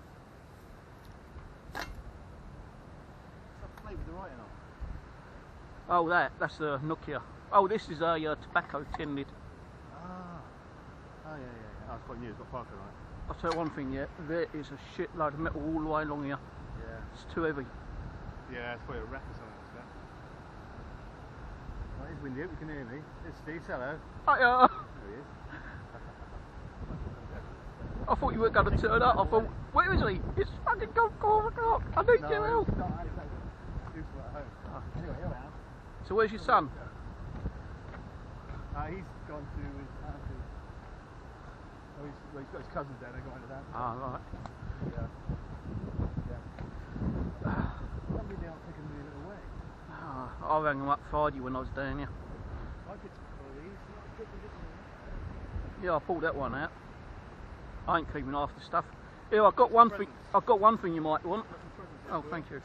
With the writing on. Oh, that's the Nokia. Oh, this is a tobacco tin lid. Ah. Oh, yeah. Oh, it's quite new. It's got Parker on it. I'll tell you one thing, yeah, there is a shitload of metal all the way along here. Yeah. It's too heavy. Yeah, it's probably a wreck or something like that. Right, it's windy. Hope you can hear me. It's Steve. Hello. Hiya. There he is. I thought you weren't going to turn up. I thought, where is he? It's fucking gone 4 o'clock. I need your help. It's not. It's at home. Anyway, you're around. So where's your son? He's gone to his auntie's. Oh, he's got his cousins there. They're going to that. Ah, right. Yeah. Somebody down taking me a little way. I rang him up Friday when I was down here. I could pull these. Yeah, I pulled that one out. I ain't keeping half the stuff. Here, I've got one thing. I've got one thing you might want. Oh, thank you.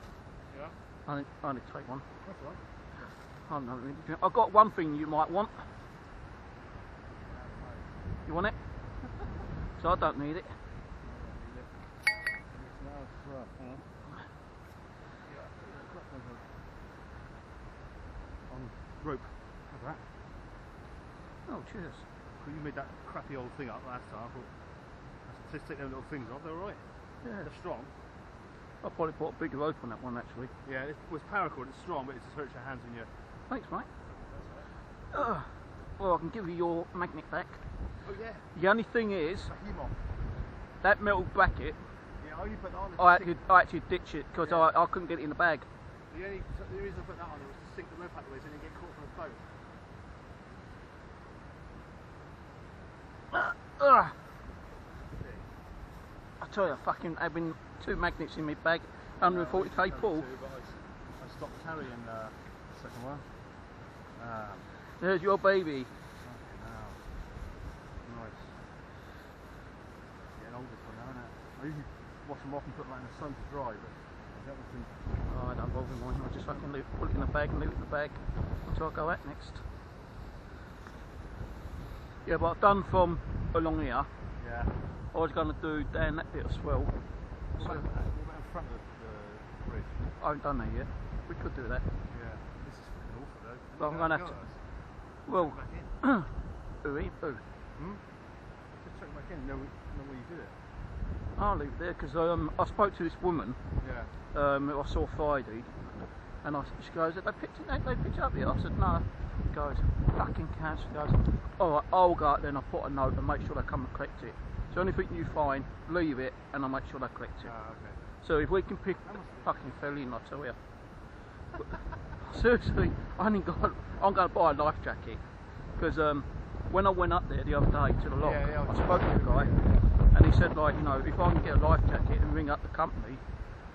Yeah. I need to take one. That's all right. I've got one thing you might want. You want it? So I don't need it. On rope. Look at that. Oh, cheers. You made that crappy old thing up last time. I thought, let's take them little things off. They're alright. Yeah. They're strong. I probably put a bigger rope on that one actually. Yeah, it was paracord. It's strong, but it just hurts your hands when you. Thanks, mate. Well, I can give you your magnet back. Oh yeah. The only thing is, Him off. that metal bracket, Yeah, I only put that on. I actually ditched it because I couldn't get it in the bag. The reason I put that on was to sink the rope out the way so you didn't get caught from the boat. I tell you, fucking having 2 magnets in my bag 140k pull. But I stopped carrying the second one. There's your baby. Wow. Nice. Getting old this one now, isn't it? I usually wash them off and put them out in the sun to dry, but that would be... Oh, I don't bother mine. I just fucking put it in the bag and leave it in the bag until I go out next. Yeah, but I've done from along here. Yeah. I was going to do down that bit of swell. What about in front of the bridge? I haven't done that yet. We could do that. Yeah. This is fucking awful though. But I'm going to have to... Well... Who? Just check back in. Know where you did it. I'll leave it there because I spoke to this woman who I saw Friday, and she goes, they picked it up here. I said, no. She goes, fucking council. She goes, alright, I'll go out there and I'll put a note and make sure they come and collect it. So anything you find, leave it and I'll make sure they collect it. Okay. So if we can pick fucking fell in, I tell you. But, seriously, I'm going to buy a life jacket because when I went up there the other day to the lock, I spoke to the guy. And he said, like, you know, if I can get a life jacket and ring up the company,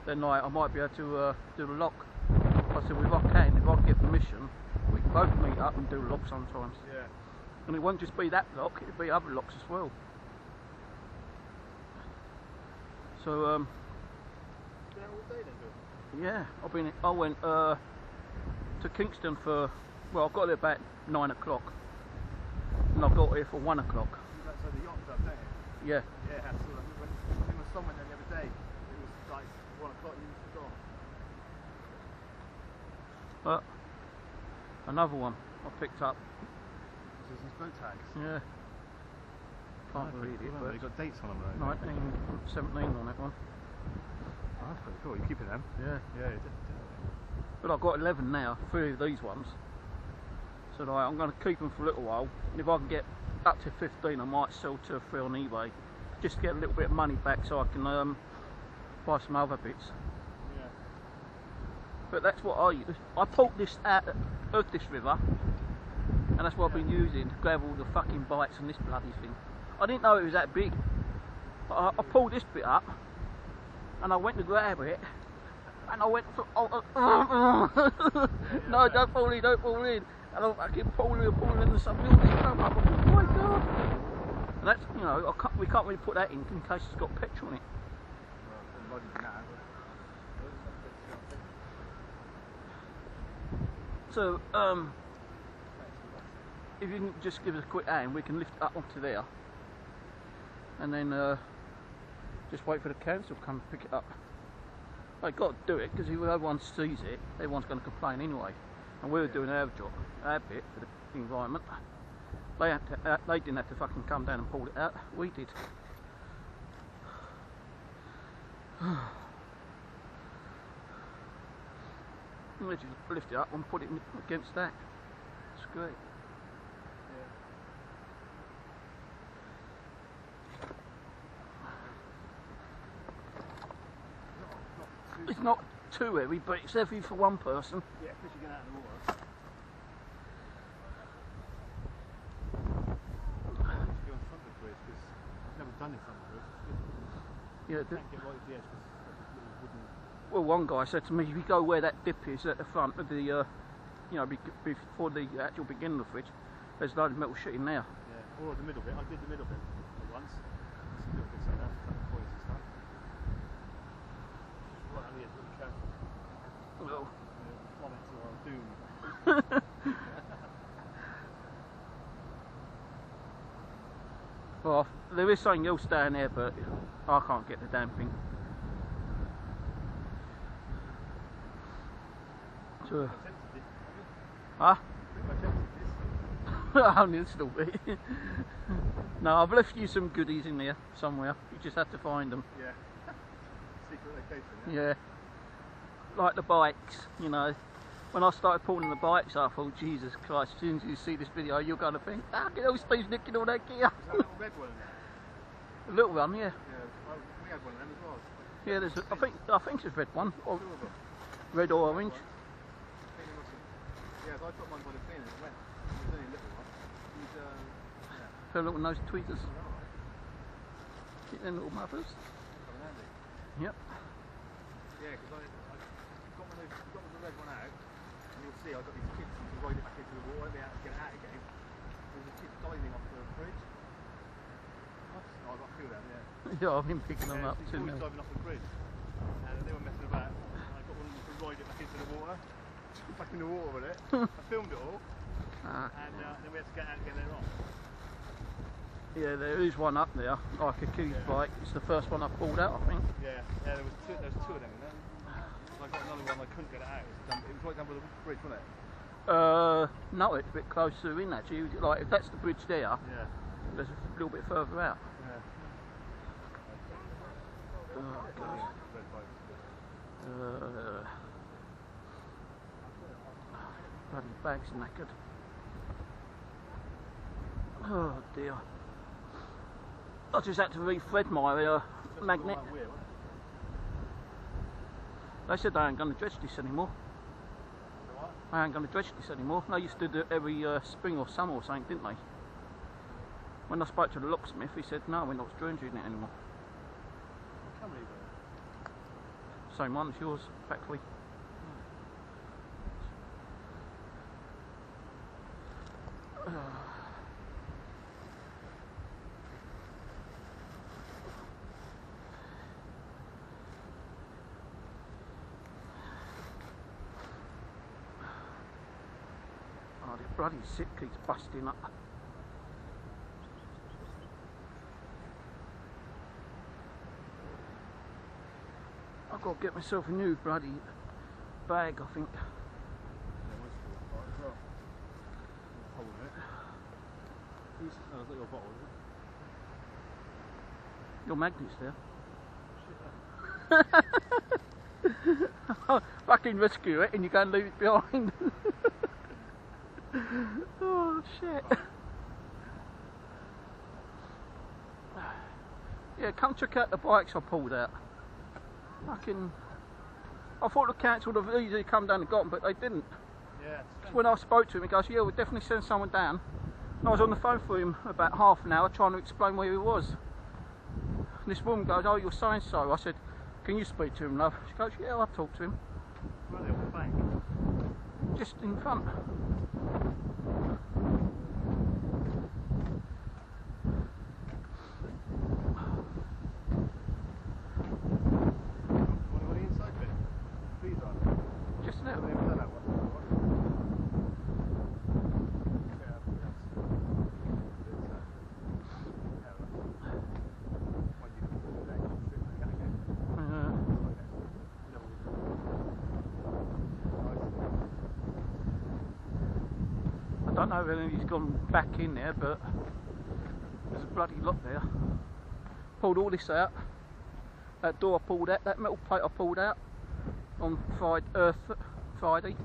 then like I might be able to do the lock. I said, well, if I can get permission, we can both meet up and do the lock sometimes. Yeah. And it won't just be that lock; it'll be other locks as well. So, you know what day then, yeah, I went to Kingston for, well, I got there about 9 o'clock, and I got here for 1 o'clock. That's the yacht club, don't you? Yeah. Yeah, absolutely. When my son went there the other day, it was like 1 o'clock and you was gone. But another one I picked up. This is his boat tags. Yeah. Can't read it, but they've got dates on them though. 1917 on that one. Oh, that's pretty cool. You keeping them? Yeah. Yeah, definitely. But I've got 11 now, 3 of these ones. So like, I'm going to keep them for a little while. And if I can get up to 15, I might sell 2 or 3 on eBay. Just to get a little bit of money back so I can buy some other bits. Yeah. But that's what I use. I pulled this out of this river, and that's what I've been using to grab all the fucking bites on this bloody thing. I didn't know it was that big. But I pulled this bit up, and I went to grab it, and I went for, no, don't fall in, don't fall in. And I'm fucking pulling and some little thing come up. Oh my god! And that's, you know, we can't really put that in case it's got petrol in it. So, if you can just give us a quick hand, we can lift it up onto there, and then just wait for the council to come pick it up. They've got to do it because if everyone sees it, everyone's going to complain anyway. And we were doing our job, our bit for the environment. They didn't have to fucking come down and pull it out. We did. We just lift it up and put it against that. It's great. Yeah. It's not too heavy, but it's heavy for one person. Yeah, especially getting out of the water. I need to go in front of the bridge because I've never done this on the bridge. Yeah. Can't get right at the edge because it's little wooden. Well, one guy said to me, if you go where that dip is at the front of the, you know, before the actual beginning of the bridge, there's a load of metal shit in there. Yeah, or the middle bit. I did the middle bit once. Some little bits like that, a couple of points and stuff. Right on the edge, really careful. Well, Plummet to our doom. well, there is something else down there, but I can't get the damn thing. So, huh? Only a little bit. No, I've left you some goodies in there somewhere. You just have to find them. Yeah. Secret location, yeah? Yeah. Like the bikes, you know. When I started pulling the bikes up, I thought, Jesus Christ, as soon as you see this video, you're going to think, ah, get old Steve's nicking all that gear. Is that a little red one in there? A little one, yeah. Yeah, we had one of them as well. Yeah, there's I think it's a red one. Or red or orange. Yeah, I got mine by the cleaner, it went. It was only a little one. He's, yeah. Her little nose tweezers. Get them little mothers. Coming handy. Yep. Yeah, because I got one of the red one out, and you'll see I've got these kids who ride it back into the water, they have to get it out again. There's a kid diving off the bridge. Oh, I've got a few of them, yeah. Yeah, I've been picking them up too. These boys diving off the bridge, and they were messing about, and I got one of them to ride it back into the water. Back in the water with it. I filmed it all, and then we had to get out and get it off. Yeah, there is one up there, like a kid's bike. It's the first one I pulled out, I think. Yeah, there was two of them in there. I got another one, I couldn't get it out. It was right down by the bridge, wasn't it? No, it's a bit closer in actually. Like, if that's the bridge there, there's a little bit further out. Yeah. Oh, God. Bloody bag's knackered. Oh dear. I just had to re-thread my magnet. They said they ain't going to dredge this anymore. They ain't going to dredge this anymore. They used to do it every spring or summer or something, didn't they? When I spoke to the locksmith, he said, no, we're not dredging it anymore. Same one as yours, factory. Oh, the bloody zip keeps busting up. I've got to get myself a new bloody bag, I think. Oh, is that your bottle, is it? Your magnet's there. Fucking rescue it and you go and leave it behind. Oh shit. Yeah, come check out the bikes I pulled out. Fucking, I thought the council would have easily come down and got them, but they didn't. Yeah. When I spoke to him, he goes, yeah, we'll definitely send someone down. And I was on the phone for him about half an hour trying to explain where he was. And this woman goes, oh, you're so and so. I said, can you speak to him, love? She goes, yeah, I'll talk to him. Where are they, on the bank? Just in front. Just there. I don't know whether he's gone back in there, but there's a bloody lot there. Pulled all this out. That door I pulled out, that metal plate I pulled out on Friday.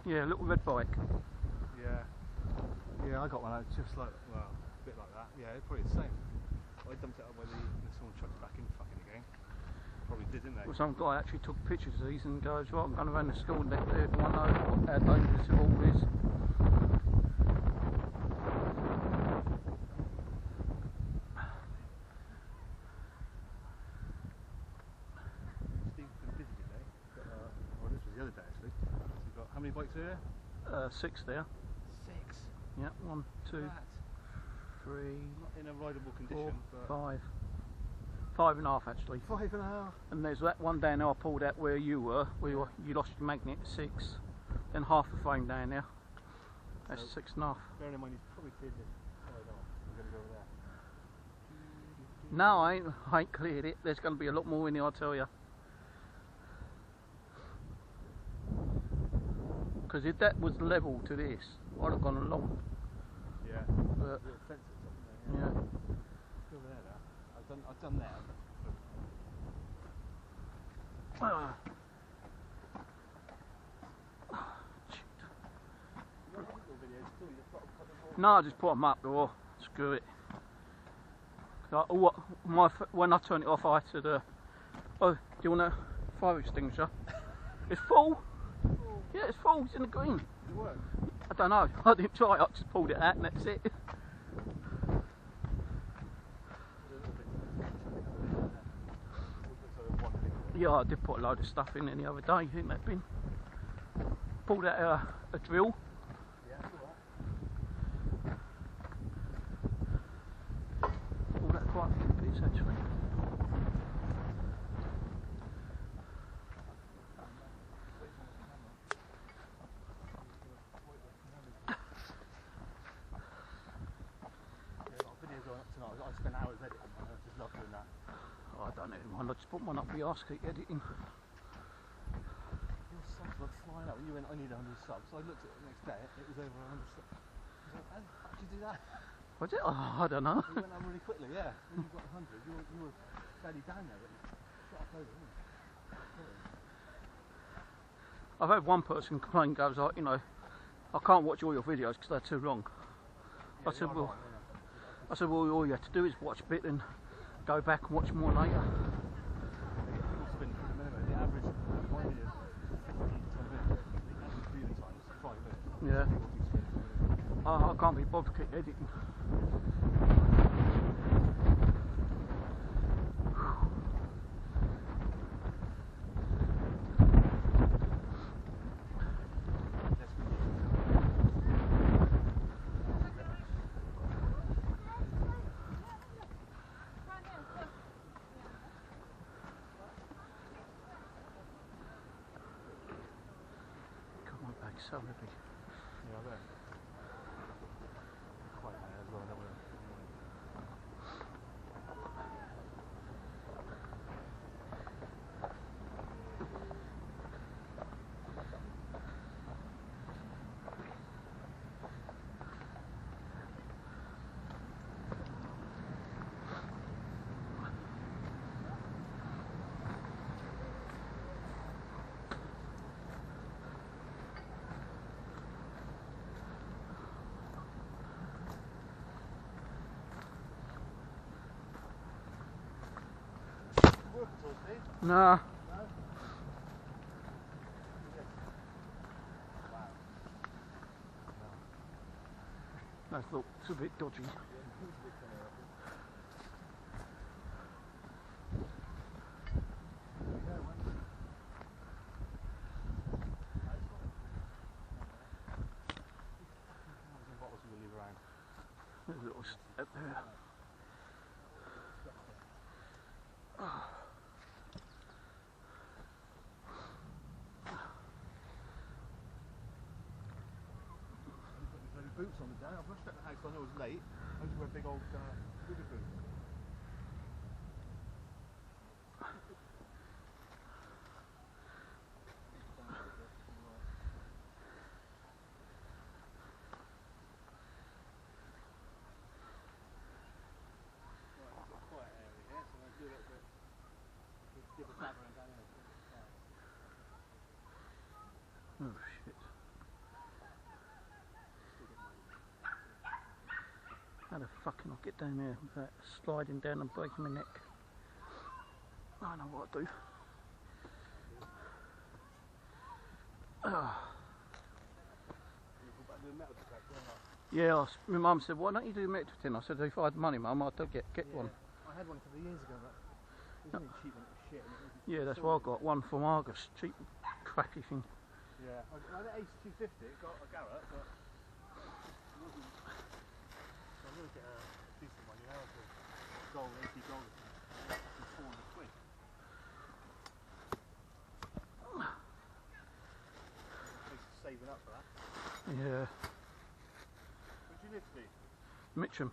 Yeah, a little red bike. Yeah. Yeah, I got one out just like, well, a bit like that. Yeah, it's probably the same. I dumped it up where someone chucked it back in fucking again. Probably did, didn't they? Well, some guy actually took pictures of these and goes, right, I'm going around the school and let everyone know how dangerous it all is. Steve's been busy today. Well, this was the other day actually. So you've got, how many bikes are there? 6 there. 6. Yeah, 1, 2, That. 3, Not in a rideable 4, condition, but 5. 5.5 actually. 5.5. And there's that one down there I pulled out where you were, you lost your magnet, 6. Then half the frame down there. That's 6.5. Bearing in mind he's probably cleared it. Oh no, we're going to go over there. No, I ain't cleared it. There's going to be a lot more in there, I'll tell you. Because if that was level to this, I'd have gone along. Yeah. But, yeah. yeah. Go over there now. I've done that. No, I just put them up, or screw it. Like, when I turned it off, I said, "Oh, do you want a fire extinguisher?" It's full. Yeah, it's full. It's in the green. Does it work? I don't know. I didn't try it. I just pulled it out, and that's it. Yeah, I did put a load of stuff in there the other day in that bin. Pulled out a drill. Yeah, that's all right. Pulled out quite a few bits actually. I spent hours editing, I just love doing that. Oh, I don't edit one, I just put one up the arse, keep editing. Your subs were flying up when you went, I need 100 subs. So I looked at it the next day, it was over 100 subs. I was like, how the fuck did you do that? Was it? Oh, I don't know. You went up really quickly, yeah. When you got 100, you were fairly down there, but you shot up over, didn't you? I've had one person complain, goes like, you know, I can't watch all your videos because they're too long. Yeah, I said, well, all you have to do is watch a bit and go back and watch more later. The average one is 15 to 20 minutes. The average viewing time is 5 minutes. Yeah. I can't be bothered to keep editing. So heavy. Yeah, I bet. Quite high as well, don't we? Nah. That looks a bit dodgy. There's a little step there. Boots on the day. I rushed out the house, I knew I was late. I just wear big old booty boots. Quiet area here, so I'm going to do a little bit. Give a tap around down here. Oh shit. How the fuck can I get down there without sliding down and breaking my neck? I know what I do. Yeah, my mum said, why don't you do metal tin? I said, if I had money, mum, I'd get one. I had one a couple of years ago, but it wasn't cheap when it was shit. Yeah, that's why I got one from Argus, cheap, crappy thing. Yeah, I had an Ace 250, it got a Garrett, but it wasn't. So I'm going to get a decent one, you know, like a gold, AC gold, it's 400 quid. Saving up for that. Yeah. Where'd you live, Steve? Mitcham.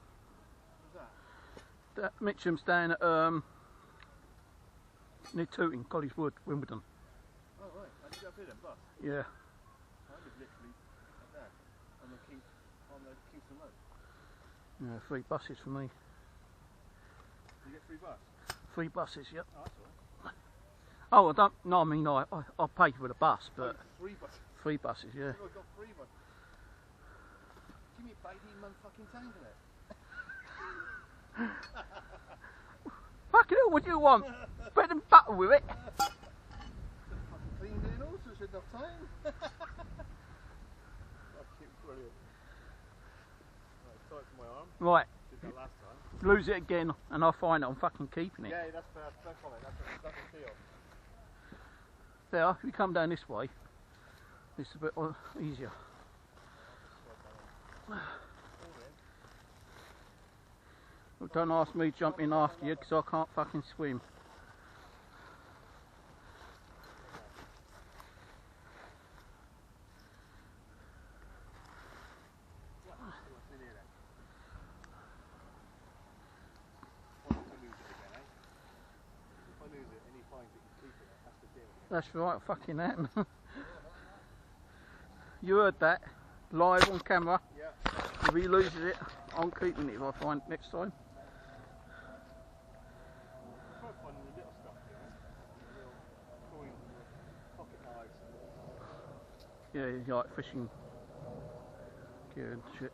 What's that? Mitcham's down at near Tooting, College Wood, Wimbledon. Oh right, I did go up here then, bus. Yeah. I live literally up there, on the Kingston Lock. Yeah, 3 buses for me. Do you get free bus? 3 buses, yep. Oh, that's alright. Oh, I don't. No, I mean I pay for the bus, but 3 buses. 3 buses, yeah. I got 3 buses. Give me a baby motherfucking tank in it. Fucking hell, what do you want? Bread and butter with it. Fucking cleaned it in all, so it's enough time. Fucking brilliant. Right, tie it to my arm. Right. Did that last time. Lose it again, and I find it, I'm fucking keeping it. Yeah, that's fair. Don't comment. That's a deal. There, if you come down this way, it's a bit easier. Well, don't ask me jumping after you, because I can't fucking swim. That's right, fucking that. You heard that, live on camera. Yeah. If he loses it, I'm keeping it if I find it next time. Try finding the little stuff, you know? The little coins and the pocket knives. Yeah, you like fishing gear and shit.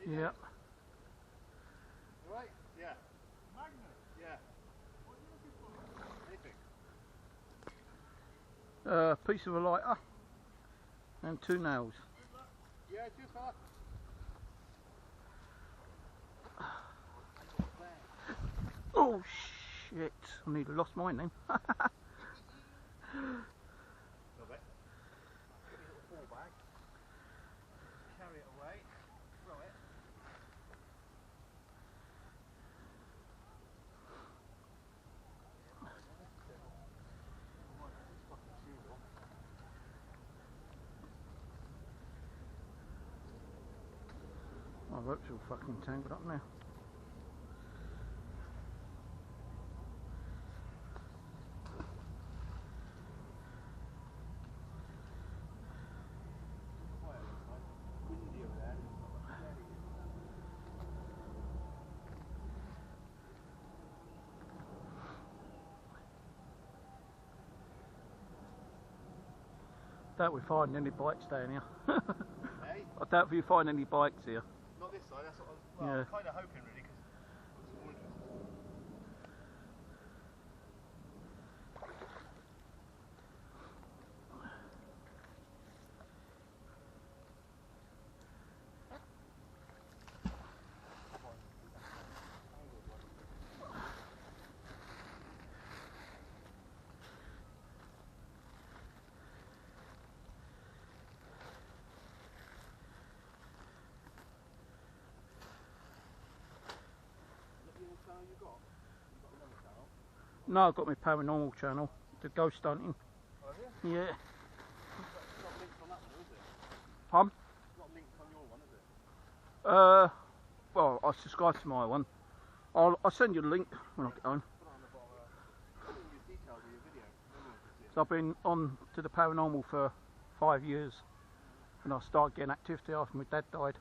Yeah. Right? Yeah. Magnet? Yeah. What are you looking for? Anything? Piece of a lighter and 2 nails. Yeah, cheers, fella. Oh shit! I nearly lost mine then. Love it. Get your little ball bag. Carry it away. Throw it. My rope's all fucking tangled up now. Doubt we find any bikes down here. Hey? I doubt we find any bikes here. Not this side, that's what I was kind of hoping really, because it's more interesting. You got? You got another channel? No, I've got my paranormal channel, the ghost hunting. Oh yeah? Yeah. It's not linked on that one, is it? Pardon? It's not linked on your one, is it? Well, I subscribe to my one. I'll send you the link when I get home. Put it on the bottom. Put it in your details of your video. Everyone can see it. So I've been on to the paranormal for 5 years, and I started getting activity after my dad died.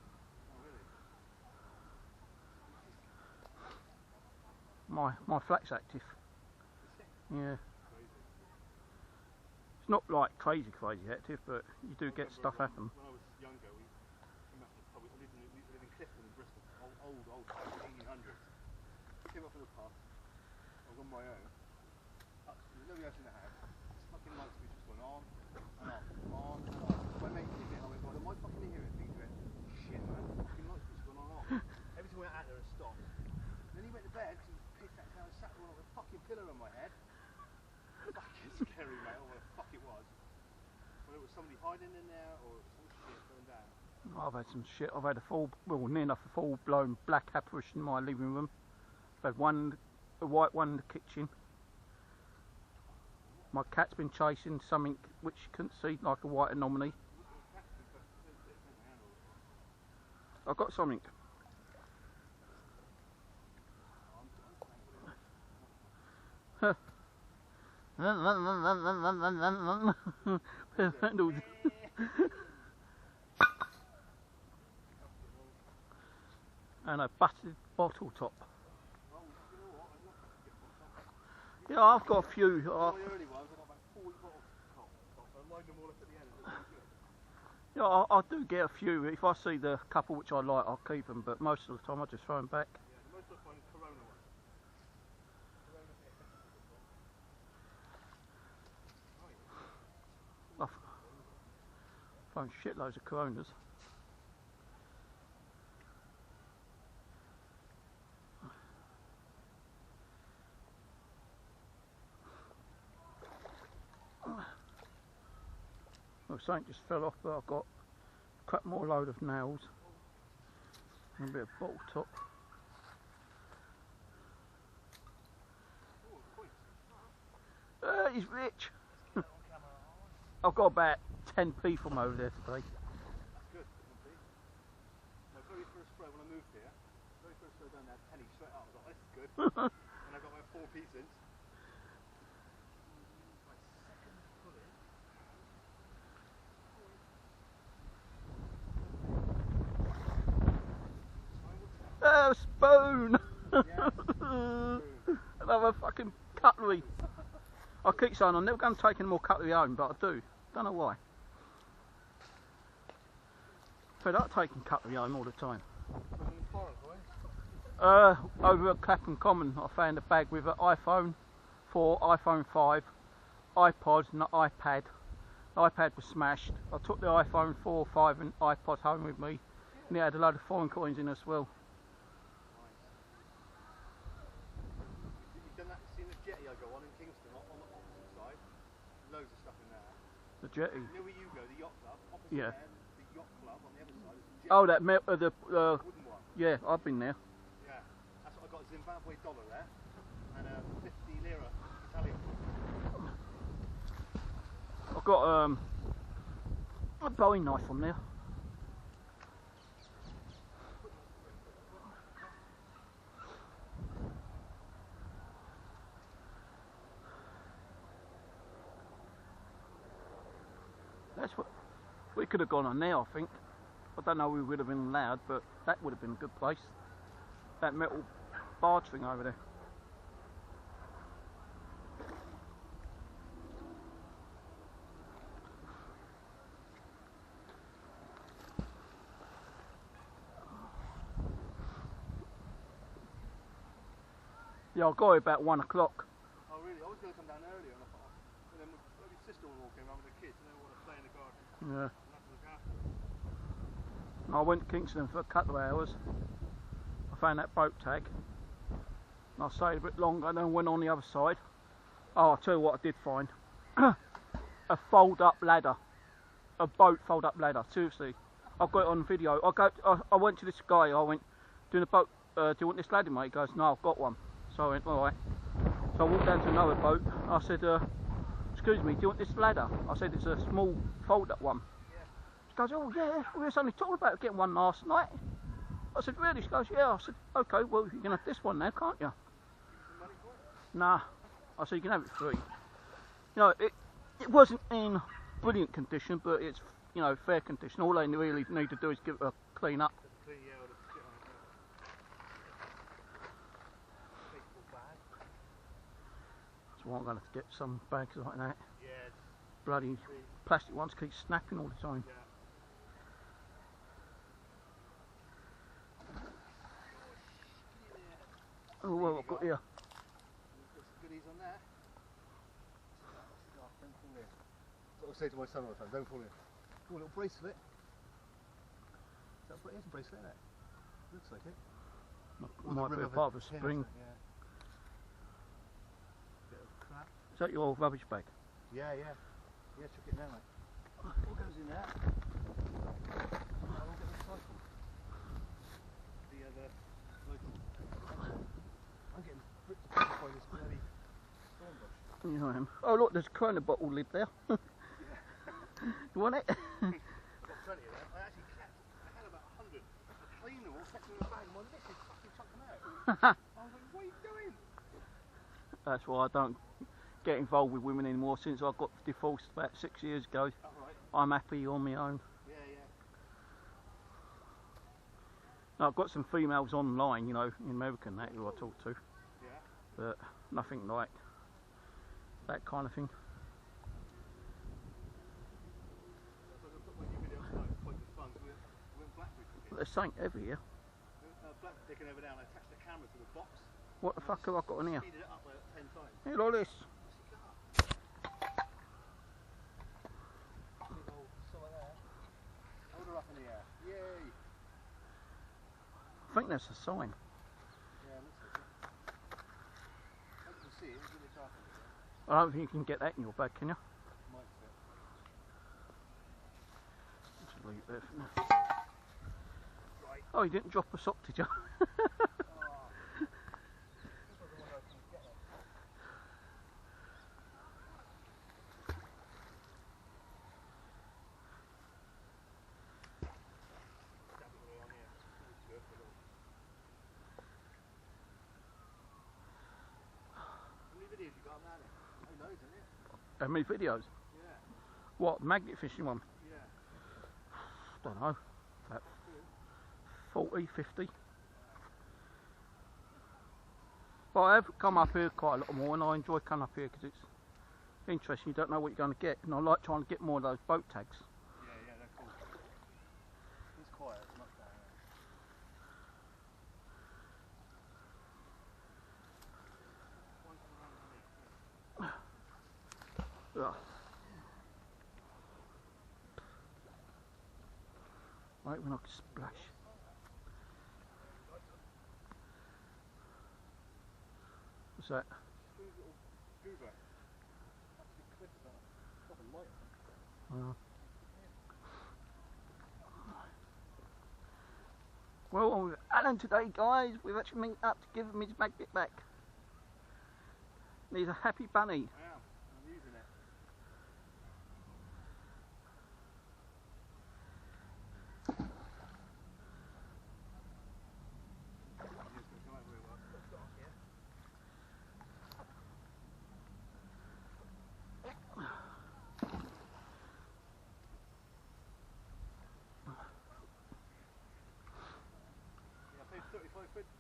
My flat's active. Yeah. It's not like crazy active, but you do get stuff happen. When I was younger, we came up to the pub. We lived in Kingston in Bristol. Old 1800s. Came up for the pub. I was on my own. There's nobody else in the house. This fucking light switch was going on and off, on and off. My mate came in. I went, well, am I fucking hear it? He went, shit, man. The fucking light switch is going on and off. Every time I went out there, it stopped. Then he went to bed. I sat there with a fucking pillow on my head. Fucking scary, mate, or what the fuck it was. Whether it was somebody hiding in there or some shit going down. I've had some shit. I've had near enough a full-blown black apparition in my living room. I've had a white one in the kitchen. My cat's been chasing something which you couldn't see, like a white anomaly. I've got something. And a busted bottle top. Well, you know what? Yeah, I've got a few. All the early ones, I've got about 40 bottles. I lined them all up at the end. Yeah, I do get a few. If I see the couple which I like, I'll keep them. But most of the time, I just throw them back. Yeah, the most I find is Corona ones. I've found shitloads of Coronas. Well, something just fell off, but I've got a crap more load of nails and a bit of bottle top. He's rich. I've got about 10p from over there today. That's good. My very first spray when I moved here, very first spray down there, penny straight out. I was like, this is good. And I got my 4p since. My second pull-in. Oh, spoon! Yeah. Another fucking cutlery. I keep saying I'm never going to take any more cutlery home, but I do. Don't know why. Fed up taking cutlery home all the time. Over at Clapham Common, I found a bag with an iPhone 4, iPhone 5, iPod and an iPad. The iPad was smashed. I took the iPhone 4, 5 and iPod home with me, and it had a load of foreign coins in as well. You've done that, seen the jetty I go on in Kingston, on the opposite side? Loads of stuff in there. The jetty? You know where you go, the yacht club? Opposite Yeah. there, the yacht club on the other side. Is the jetty, Oh, that wooden one. yeah, I've been there. Yeah, that's what I got, a Zimbabwe dollar there, and a 50 lira Italian. I've got a Bowie knife on there. That's what we could have gone on there, I think. I don't know if we would have been allowed, but that would have been a good place. That metal barge thing over there. Yeah, I got it about 1 o'clock. Oh really? I was going to come down earlier, and I thought, and then my sister-in-law came around with the kids, and they want to play in the garden. Yeah. And I have to look after them. And I went to Kingston for a couple of hours. I found that boat tag. And I stayed a bit longer and then went on the other side. Oh, I'll tell you what I did find. A fold-up ladder. A boat fold-up ladder, seriously. I've got it on video. I went to this guy, I went, doing a boat, do you want this ladder, mate? He goes, no, I've got one. So I went, alright. So I walked down to another boat. I said, excuse me, do you want this ladder? I said, it's a small fold-up one. She goes, oh yeah, we were only talking about getting one last night. I said, really? She goes, yeah. I said, okay, well, you can have this one now, can't you? Nah. I said, you can have it free. You know, it wasn't in brilliant condition, but it's, you know, fair condition. All they really need to do is give it a clean up. So I'm going to get some bags like that. Yeah. Bloody plastic ones keep snapping all the time. Yeah. Oh, well, I've got here. Put some goodies on there. Don't fall in. That's what I say to my son all the time, don't fall in. Oh, a little bracelet. It's a bracelet, isn't it? Looks like it. Might be a part of a spring. Yeah. Bit of crap. Is that your rubbish bag? Yeah, yeah. Yeah, chuck it in there, mate. What goes in there? I'm getting ripped apart by this bloody thorn bush. Yeah, I am. Oh look, there's a Corona bottle lid there. You want it? I've got plenty of them. I actually had about 100. I cleaned them all, kept them in a bag, and my missus fucking chucked them out. I was like, what are you doing? That's why I don't get involved with women anymore. Since I got divorced about 6 years ago, Oh, right. I'm happy on my own. Yeah, yeah. Now, I've got some females online, you know, in America and that who I talk to, Yeah. but nothing like that kind of thing. There's something heavy here. Taken over down, I attached the camera to the box. What the fuck have I got in here? Speeded it up like 10 times. Here, like this. Big old saw there. Hold her up in the air. Yay! I think that's a sign. Yeah, looks like it. As you can see, it's really dark over there. I don't think you can get that in your bag, can you? Might fit. Just leave it there for now. Right. Oh, you didn't drop a sock, did you? How many videos? Yeah. What, magnet fishing one? Yeah. Don't know. About 40, 50. But I have come up here quite a lot more, and I enjoy coming up here because it's interesting. You don't know what you're going to get, and I like trying to get more of those boat tags. Yeah, yeah, they're cool. It's quiet, it's not down there. Ugh. Right when I can splash. What's that? Hoover. Actually clip is on a light. Well, I'm with Alan today, guys. We've actually meet up to give him his magnet back. And he's a happy bunny. I am. I'm using it. £35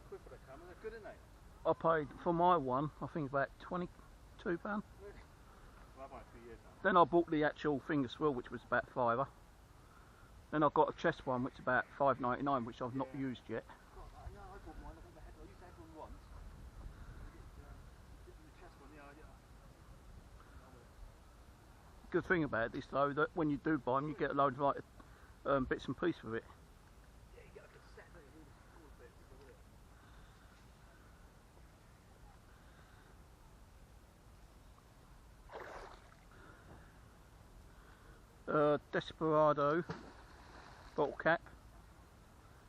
for the camera, they're good, aren't they? I paid for my one, I think about £22. Well, I've had it 2 years now. Then I bought the actual finger swivel, which was about £5. Then I got a chest one, which is about £5.99, which I've not used yet. God, yeah, I bought mine. I think I used to have one once. The chest one, yeah. Good thing about this though, that when you do buy them, you get a load of like bits and pieces with it. Yeah, you get like a set of all the bits with it. Desperado bottle cap,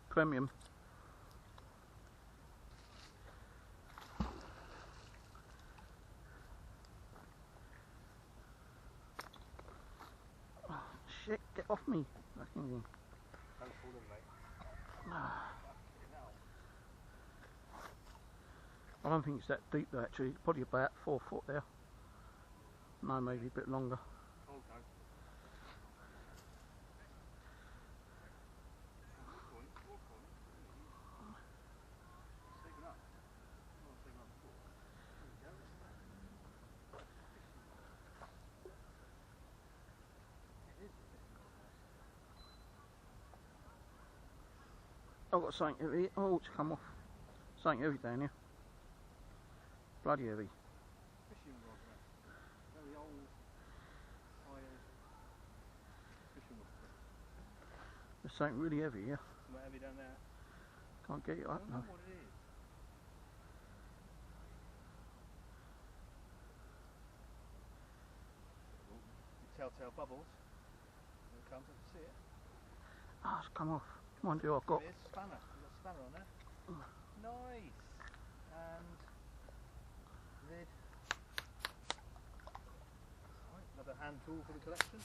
premium. Oh, shit, get off me. Don't fall in, mate. I don't think it's that deep though, actually. It's probably about 4 foot there. No, maybe a bit longer. Okay. I've got something heavy. Oh, it's come off. Something heavy down here. Bloody heavy. Fishing rod, mate. Very old, tired fishing rod. There's something really heavy here. Something heavy down there. Can't get it I up don't now. know what it is. Telltale bubbles. Here it comes, I can see it. Ah, it's come off. Come on, dear, I've got. There it is, spanner. You've got a spanner on there. Nice. And lid. Right, another hand tool for the collection.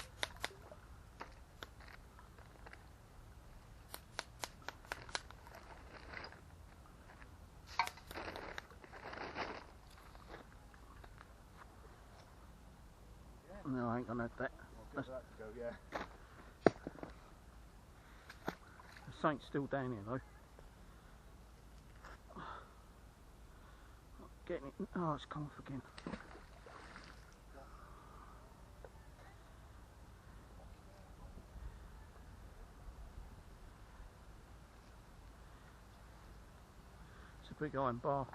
No, I ain't gonna have that. I'll give that to go, yeah. There's something still down here though. Not getting it. Oh, it's come off again. a big iron bar.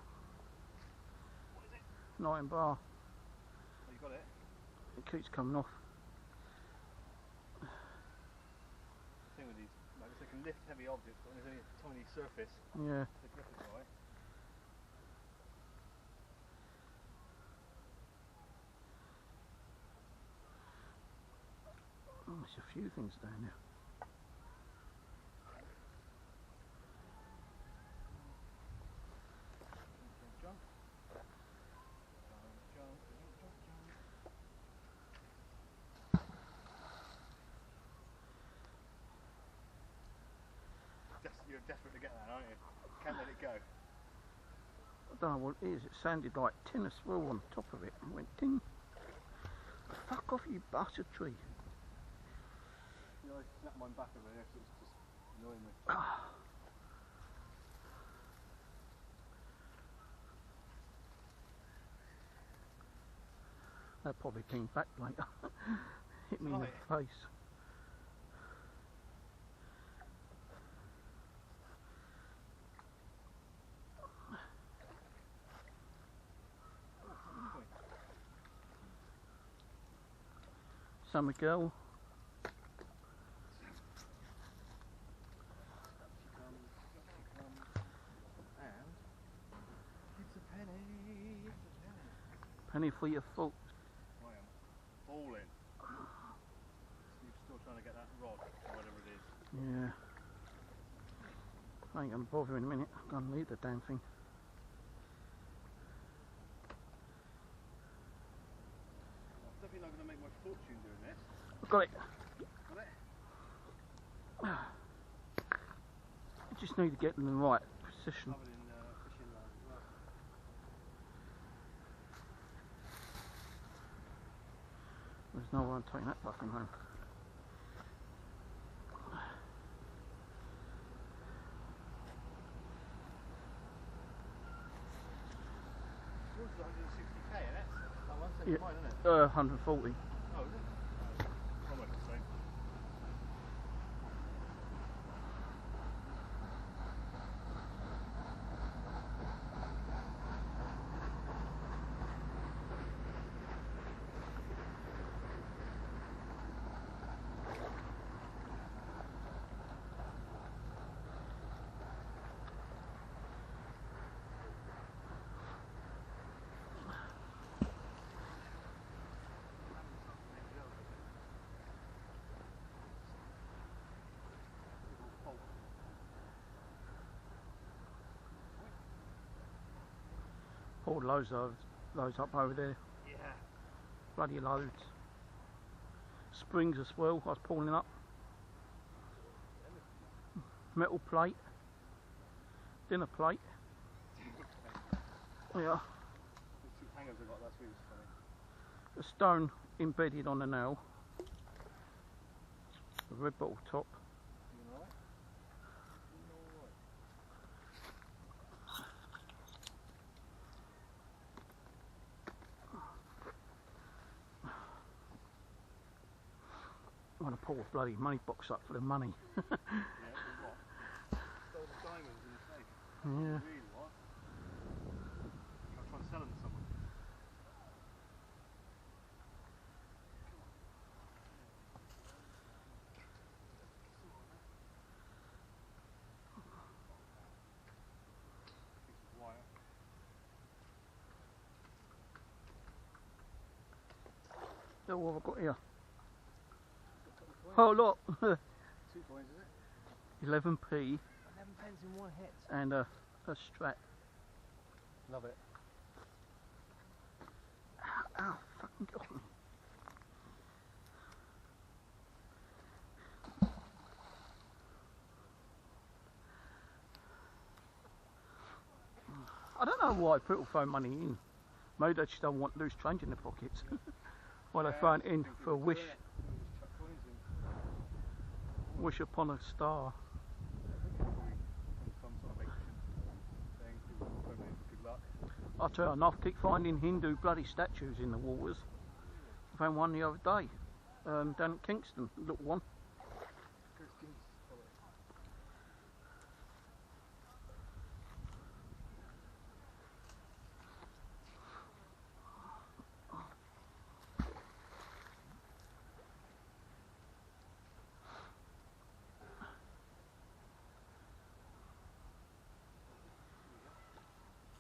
What is it? An iron bar. Oh, you got it? It keeps coming off. The thing with these magnets, they can lift heavy objects, but when there's only a tiny surface, Yeah. the grip is right. Oh, there's a few things down there. Jump. You're desperate to get that, aren't you? Can't let it go. I don't know what it is. It sounded like tin as well on top of it. And went ding. Fuck off, you bastard tree. You know, I snapped mine back over here, so it's just annoying me. That probably came back later. Hit me in the face. Summer girl. And it's a penny. It's a penny. Penny for your fault. I am falling. You're still trying to get that rod or whatever it is. Yeah. I ain't gonna bother in a minute. I'm gonna leave the damn thing. I'm definitely not going to make my fortune doing this. Got it. Got it? I just need to get in the right position. Covered in fishing line as well. There's no way I'm taking that fucking home. Yours is 160k, isn't it? That one, same Yeah. as mine, isn't it? 140. Oh, is it? Almost the same. Poured loads up over there. Yeah. Bloody loads. Springs as well, I was pulling up. Metal plate. Dinner plate. Yeah. The two hangers I got last week was funny. A stone embedded on the nail. A red bottle top. You alright? You alright? I'm gonna pull a bloody money box up for the money. Yeah, for what? Stole the diamonds in the safe. Yeah. Really, what? I'll try and sell them to someone. Piece of wire. So what have I got here? Coins. Oh look, 2 coins, is it? 11p 11 pence in one hit. and a strap. Love it. Ow, fucking got me. I don't know why people throw money in. Maybe they just don't want loose change in their pockets. Why they throw it in for a wish. Chuck coins in. Wish upon a star. Some sort of ancient thing, people probably good luck. I'll tell you enough, keep finding Hindu bloody statues in the waters. I found one the other day, down at Kingston, a little one.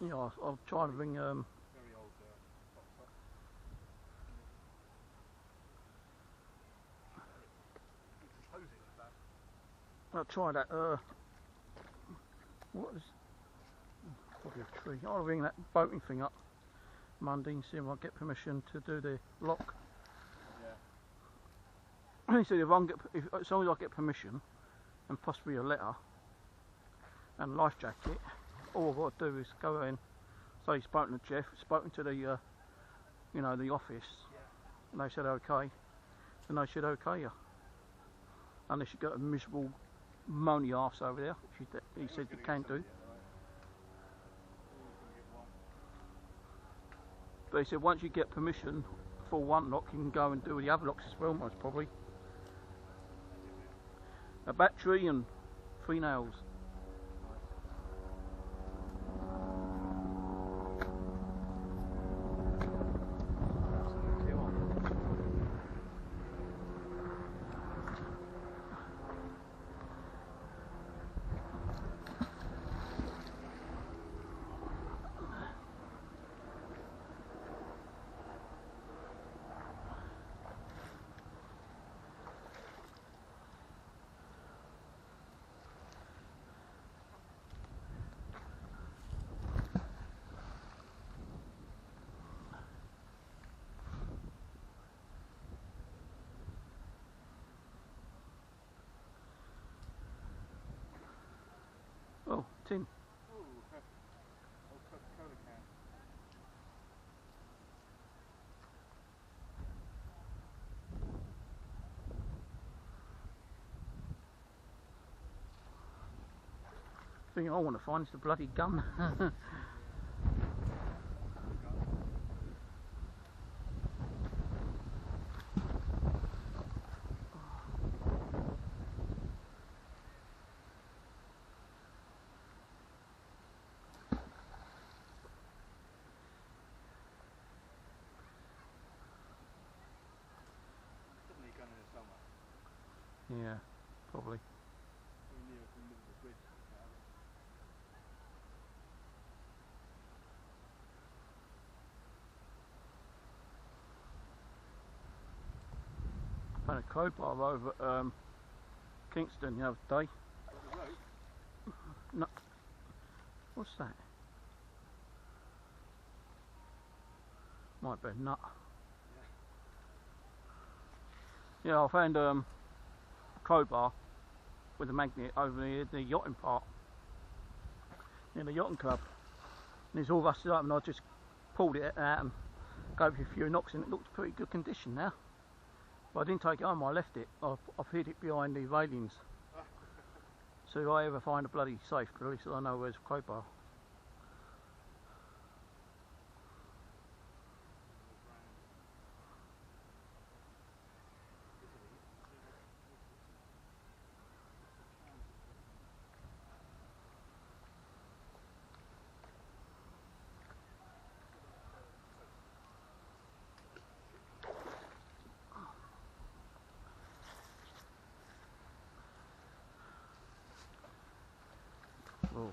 Yeah, I'll try and ring. Very old top top. It's hosing like that. I'll try that. What is? Probably a tree. I'll ring that boating thing up Monday and see if I get permission to do the lock. Yeah. He said as long as I get permission and possibly a letter and life jacket, all I've got to do is go in. So he's spoken to Jeff, spoken to the, you know, the office, Yeah. and they said okay, and they said okay, yeah. Unless you got a miserable moany arse over there, which he said you can do. But he said once you get permission for one lock, you can go and do the other locks as well, most probably. A battery and 3 nails. Oh, tin. Ooh, old Coca-Cola can. Thing I want to find is the bloody gun. Definitely a gun in there somewhere. Yeah, probably. Very near the middle of the bridge. Found a crowbar over at Kingston the other day. Got the rope. No. What's that? Might be a nut. Yeah, I found a crowbar with a magnet over near the yachting part, near the yachting club. And it's all rusted up, and I just pulled it out and gave it a few knocks, and it looks pretty good condition now. But I didn't take it home, I left it. I've hid it behind the railings. So if I ever find a bloody safe, at least I know where's the crowbar. Oh.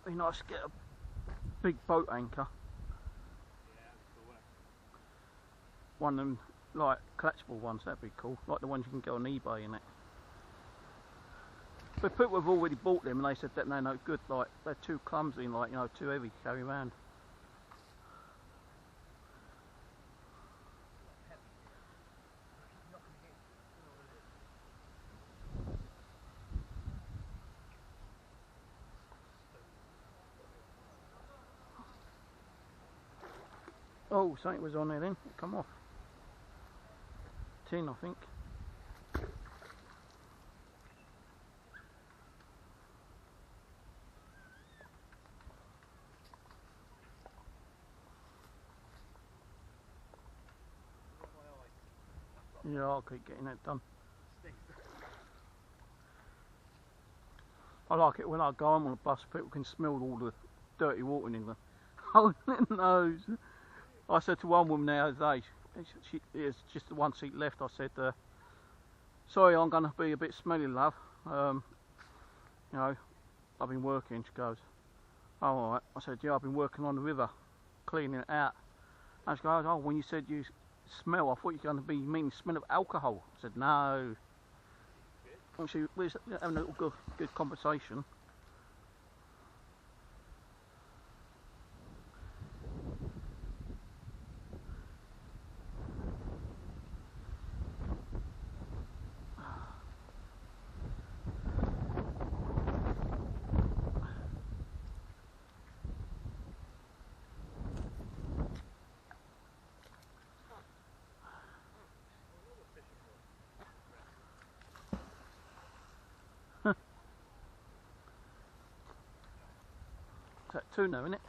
Be nice to get a big boat anchor. Yeah, that's cool, isn't it? One of them, like, collapsible ones, that'd be cool. Like the ones you can get on eBay and that. But people have already bought them and they said that they're no good, like, they're too clumsy and, like, you know, too heavy to carry around. Oh, something was on there then. Come off. Tin, I think. Yeah, I'll keep getting that done. I like it when I go home on a bus, people can smell all the dirty water in England. Oh, their nose. I said to one woman the other day, there's just the one seat left, I said, sorry, I'm going to be a bit smelly, love. You know, I've been working. She goes, oh, alright. I said, yeah, I've been working on the river, cleaning it out. And she goes, oh, when you said you smell, I thought you were going to be meaning smell of alcohol. I said, no. And we were having a little good conversation. Is that tuna, isn't it?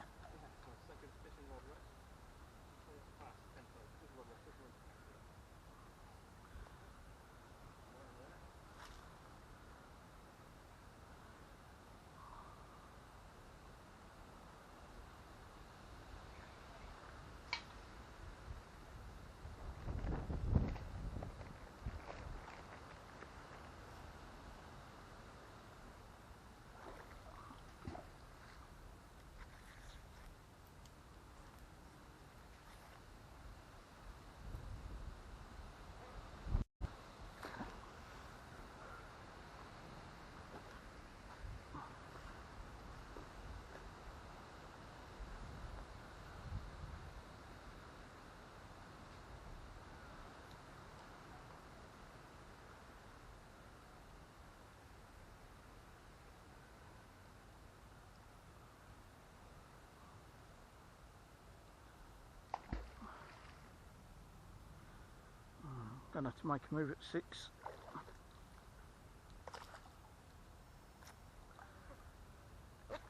Gonna have to make a move at 6.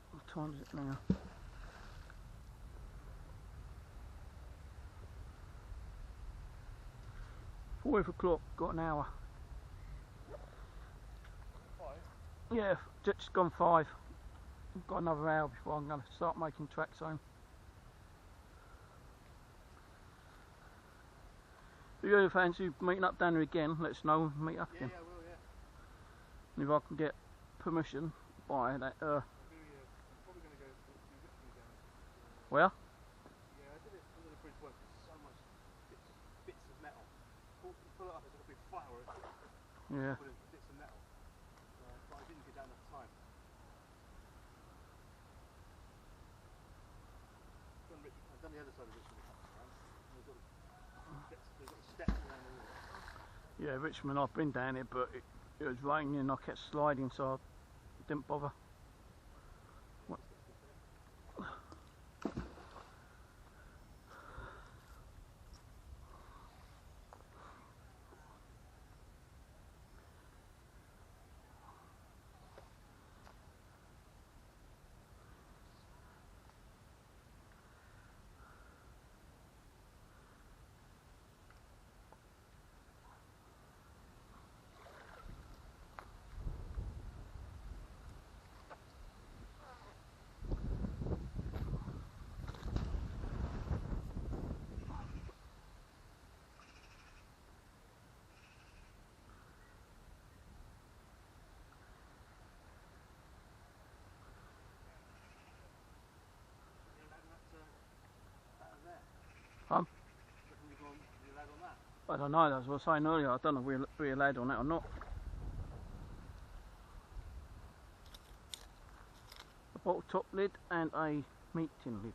What time is it now? 5 o'clock, got an hour. 5? Yeah, just gone 5. Got another hour before I'm going to start making tracks home. If you ever fancy meeting up down there again, let us know and meet up again. Yeah, I will, yeah. And if I can get permission by that, I'm probably going to go to Richmond again. where? Yeah, I did it under the bridge once. There's so much bits of metal. Pull it up, there's like a big fire. Yeah. Full of bits of metal. But I didn't get down enough time. I've done the other side of Richmond a couple of times. There's got steps around the wall. Yeah, Richmond, I've been down here, but it was raining and I kept sliding, so I didn't bother. What? I don't know, that's what I was saying earlier, I don't know if we're allowed on that or not. A bottle top lid and a meat tin lid.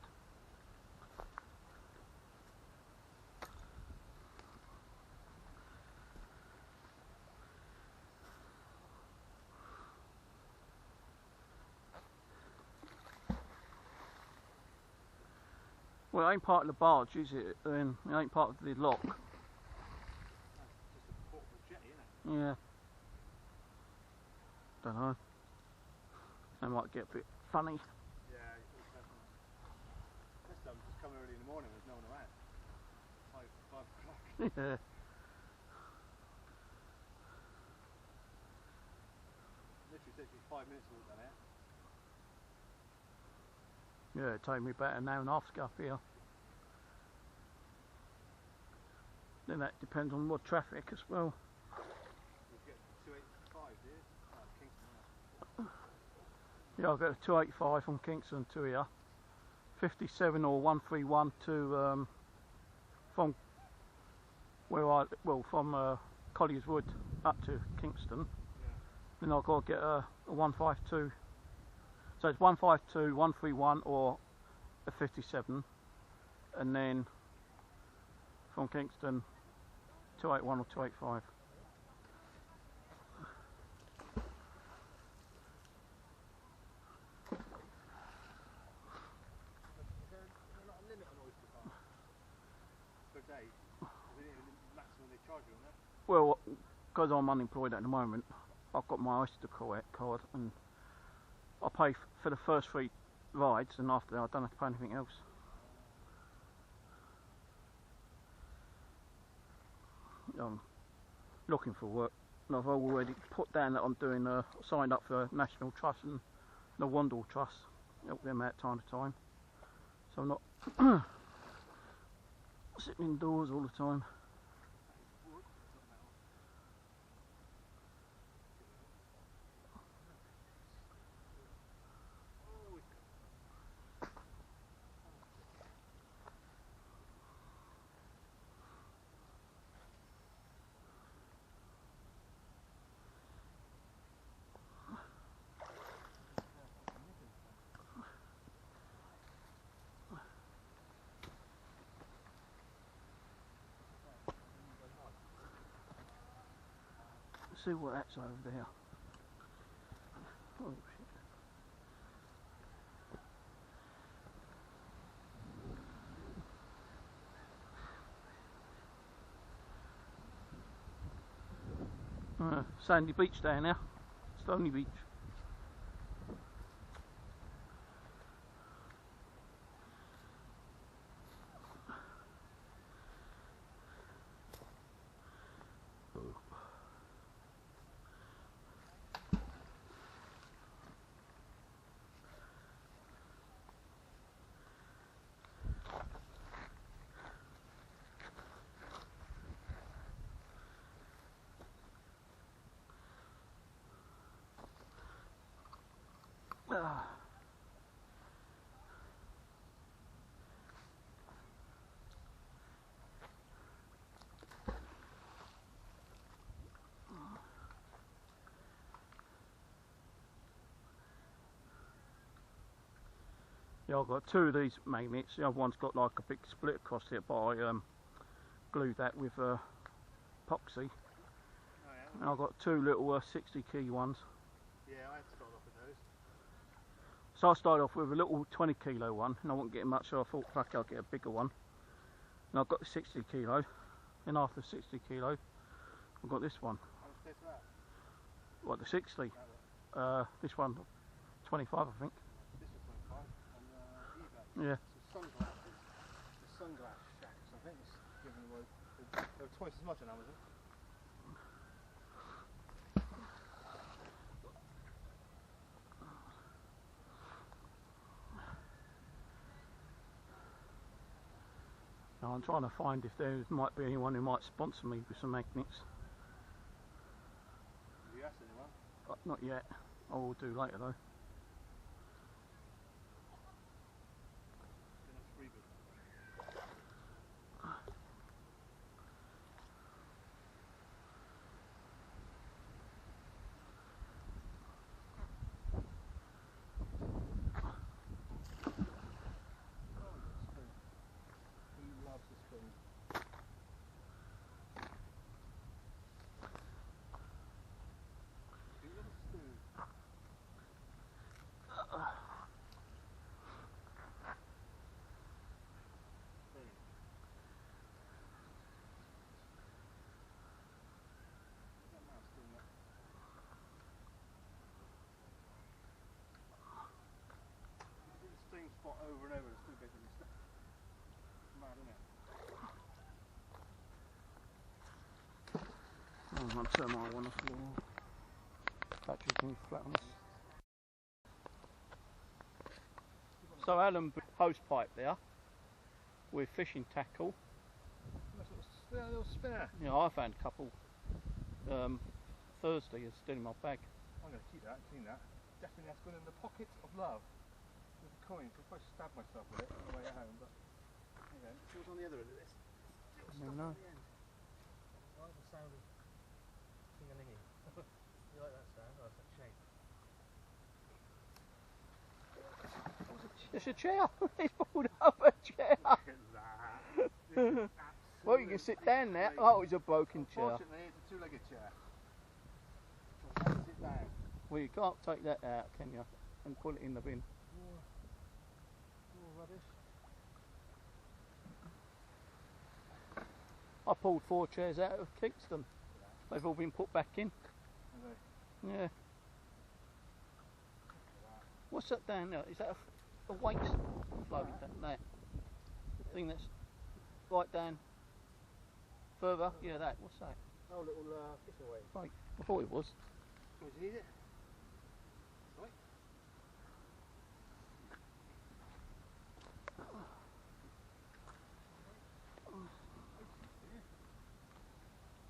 Well, it ain't part of the barge, is it? Then it ain't part of the lock. That's just a portable jetty, isn't it? Yeah. Don't know. They might get a bit funny. Yeah, this time just come early in the morning, there's no one around. 5 o'clock. Yeah. Literally takes me 5 minutes to walk down here. Yeah, it took me about an hour and a half to go up here. Then that depends on what traffic as well. You get 285, do you? Oh, Kingston, Yeah, I'll get a 285 from Kingston to here. 57 or 131 to from Colliers Wood up to Kingston. yeah. Then I've got to get a 152. So it's 152, 131 or a 57, and then from Kingston 281 or 285. Is there not a limit on oyster card per day? Is it the maximum they charge you on that? Well, because I'm unemployed at the moment, I've got my oyster card, and I pay for the first 3 rides, and after that I don't have to pay anything else. I'm looking for work, and I've already put down that I'm doing signed up for National Trust and the Wandle Trust, help them out time to time, so I'm not sitting indoors all the time. See what that's over there. Oh shit. Sandy beach down there. Stony beach. Yeah, I've got 2 of these magnets. The other one's got like a big split across it, but I glued that with epoxy. Oh, yeah. And I've got 2 little 60 key ones. Yeah, I had to start off with those. So I started off with a little 20 kilo one, and I wasn't getting much, so I thought, fuck it, I'll get a bigger one. And I've got the 60 kilo, and after 60 kilo, I've got this one. How much pay for that? What, the 60? That This one, 25 I think. This was 25 on eBay. Yeah. Some sunglasses. The sunglass shacks, I think it's giving away. They're twice as much on Amazon. Now I'm trying to find if there might be anyone who might sponsor me with some magnets. Have you asked anyone? Not yet. I will do later though. Then that's freebie. He loves the spoon. He loves a spoon. spot over and over and still get to this stuff. Mad, isn't it? Oh, I'm going to turn my one off the wall. Battery's going to be flat on this. So Alan hose pipe there with fishing tackle. Nice little spinner. Yeah, I found a couple Thursday is still in my bag. I'm going to keep that, clean that. Definitely that's going in the pocket of love with a coin. I'll probably stab myself with it on the way home, but you know, see what's on the other end of this. Never know. I like the sound of ting-a-linging. You like that sound? Oh, it's that shape. It's a chair. He's pulled up a chair. Look at that. This is Well, you can sit down there. Oh, it's a broken chair. Unfortunately, it's a two-legged chair. So I have to sit down. Well, you can't take that out, can you? And put it in the bin. More rubbish. I pulled 4 chairs out of Kingston. They've all been put back in. Yeah. What's that down there? Is that a weight float? That thing that's right down further? Yeah, that. What's that? Oh, little fishing weight. Right. I thought it was. Do you need it? Right.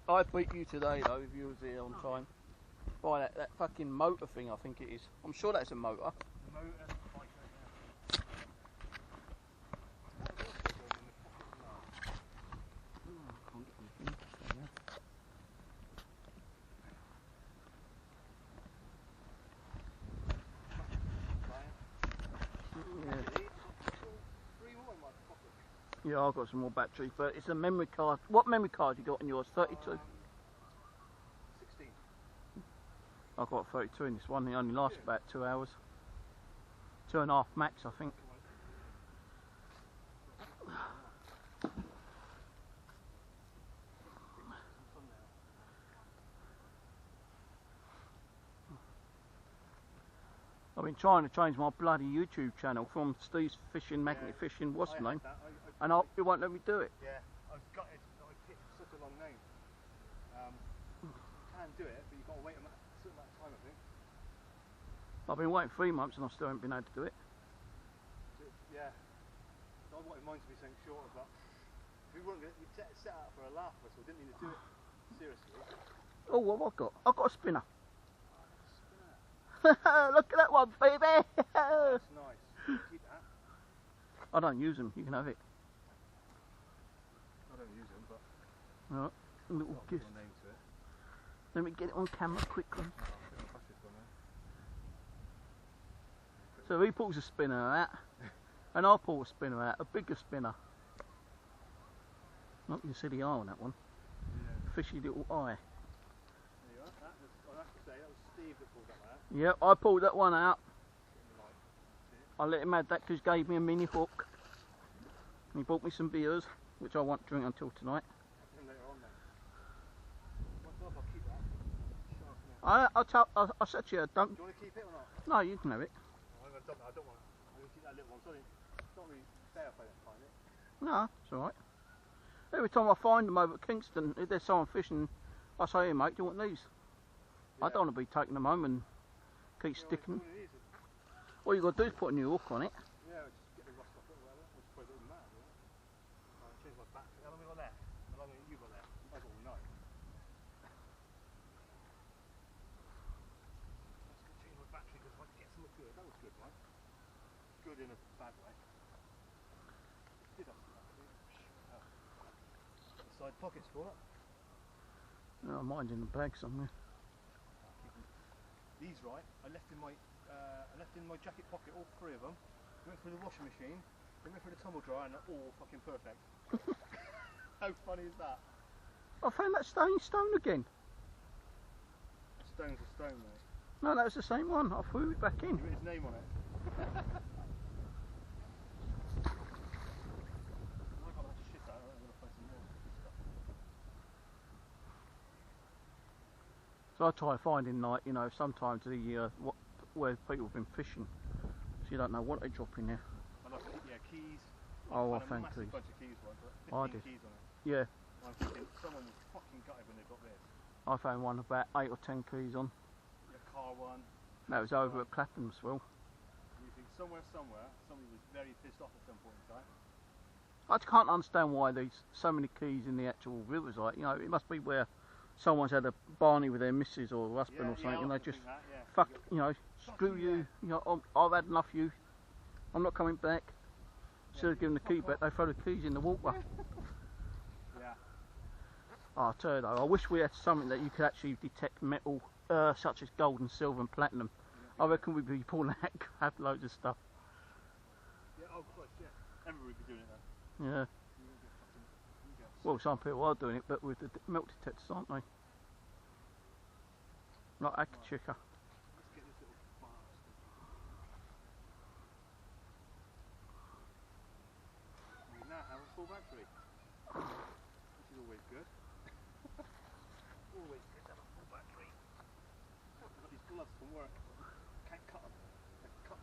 I beat you today though, if you was here on time. By that fucking motor thing, I think it is. I'm sure that's a motor. Motor bike right there. Yeah, I've got some more battery, but it's a memory card. What memory card you got in yours? 32? 16. I've got 32 in this one. It only lasts about 2 hours. 2.5 max, I think. I've been trying to change my bloody YouTube channel from Steve's Fishing, Magnet Fishing, what's the name? And it won't let me do it. Yeah, I've got it. I picked such a long name. You can do it, but you've got to wait a certain amount of time, I think. I've been waiting 3 months and I still haven't been able to do it. Yeah. I wanted mine to be something shorter, but we weren't going to set out for a laugh, so we didn't need to do it seriously. Oh, what have I got? I've got a spinner. Look at that one, baby! That's nice. Keep that. I don't use them, you can have it. I don't use them, but Alright, a little I'll gift. put your name to it. Let me get it on camera quickly. So he pulls a spinner out, and I pull a spinner out, a bigger spinner. Not you see the eye on that one. Yeah. Fishy little eye. There you are. I have to say, that was Steve that pulled that one out. Yep, I pulled that one out. I let him have that because he gave me a mini hook. And he bought me some beers, which I won't drink until tonight. Later on then. Myself, I'll keep that. I said to you, don't. Do you want to keep it or not? No, you can have it. I don't want to. I'm going to keep that little one. Sorry, it's not really fair if I don't find it. No, it's alright. Every time I find them over at Kingston, if there's someone fishing, I say, hey mate, do you want these? Yeah. I don't want to be taking them home and keep sticking. It All you got to do is put a new hook on it. Yeah, just get the rust off it or whatever. Which probably doesn't matter, does it? I'll change my battery. How long have we got left? How long have you got left? I've got all night. Let's change my battery because if I can get something good. That was good, right? Good in a bad way. Did have some battery. The side pockets for it. No, mine's in the bag somewhere. These, right, I left in my jacket pocket, all 3 of them. Went through the washing machine, then went through the tumble dryer, and they're all fucking perfect. How funny is that? I found that stone again. A stone's a stone, mate. No, that was the same one. I threw it back in. You wrote his name on it. I got that shit out. I'm gonna find some more stuff. So I try finding, like, you know, sometimes where people have been fishing, so you don't know what they drop in there. I keys. Oh, I a found massive keys. bunch of keys once, I like 15 did. keys on it. Yeah, And I'm thinking someone was fucking gutted when they got this. I found one about 8 or 10 keys on. Your car one. That was over at Claphamsville. And you think somebody was very pissed off at some point in time. I just can't understand why there's so many keys in the actual river site. You know, it must be where someone's had a barney with their missus or husband or something, and they just fuck, you know, screw you. You know, I've had enough of you. I'm not coming back. Instead of giving the key back, they throw the keys in the water. Yeah. Oh, I tell you though, I wish we had something that you could actually detect metal, such as gold and silver and platinum. I reckon we'd be pulling out have loads of stuff. Yeah, oh Christ, yeah. Everybody would be doing it then. Yeah. Well, some people are doing it, but with the metal detectors, aren't they? Like Akachika. Let's get this little bastard. We now have a full battery. Which is always good. Always good to have a full battery. I've got these gloves from work. Can't cut them. They're cut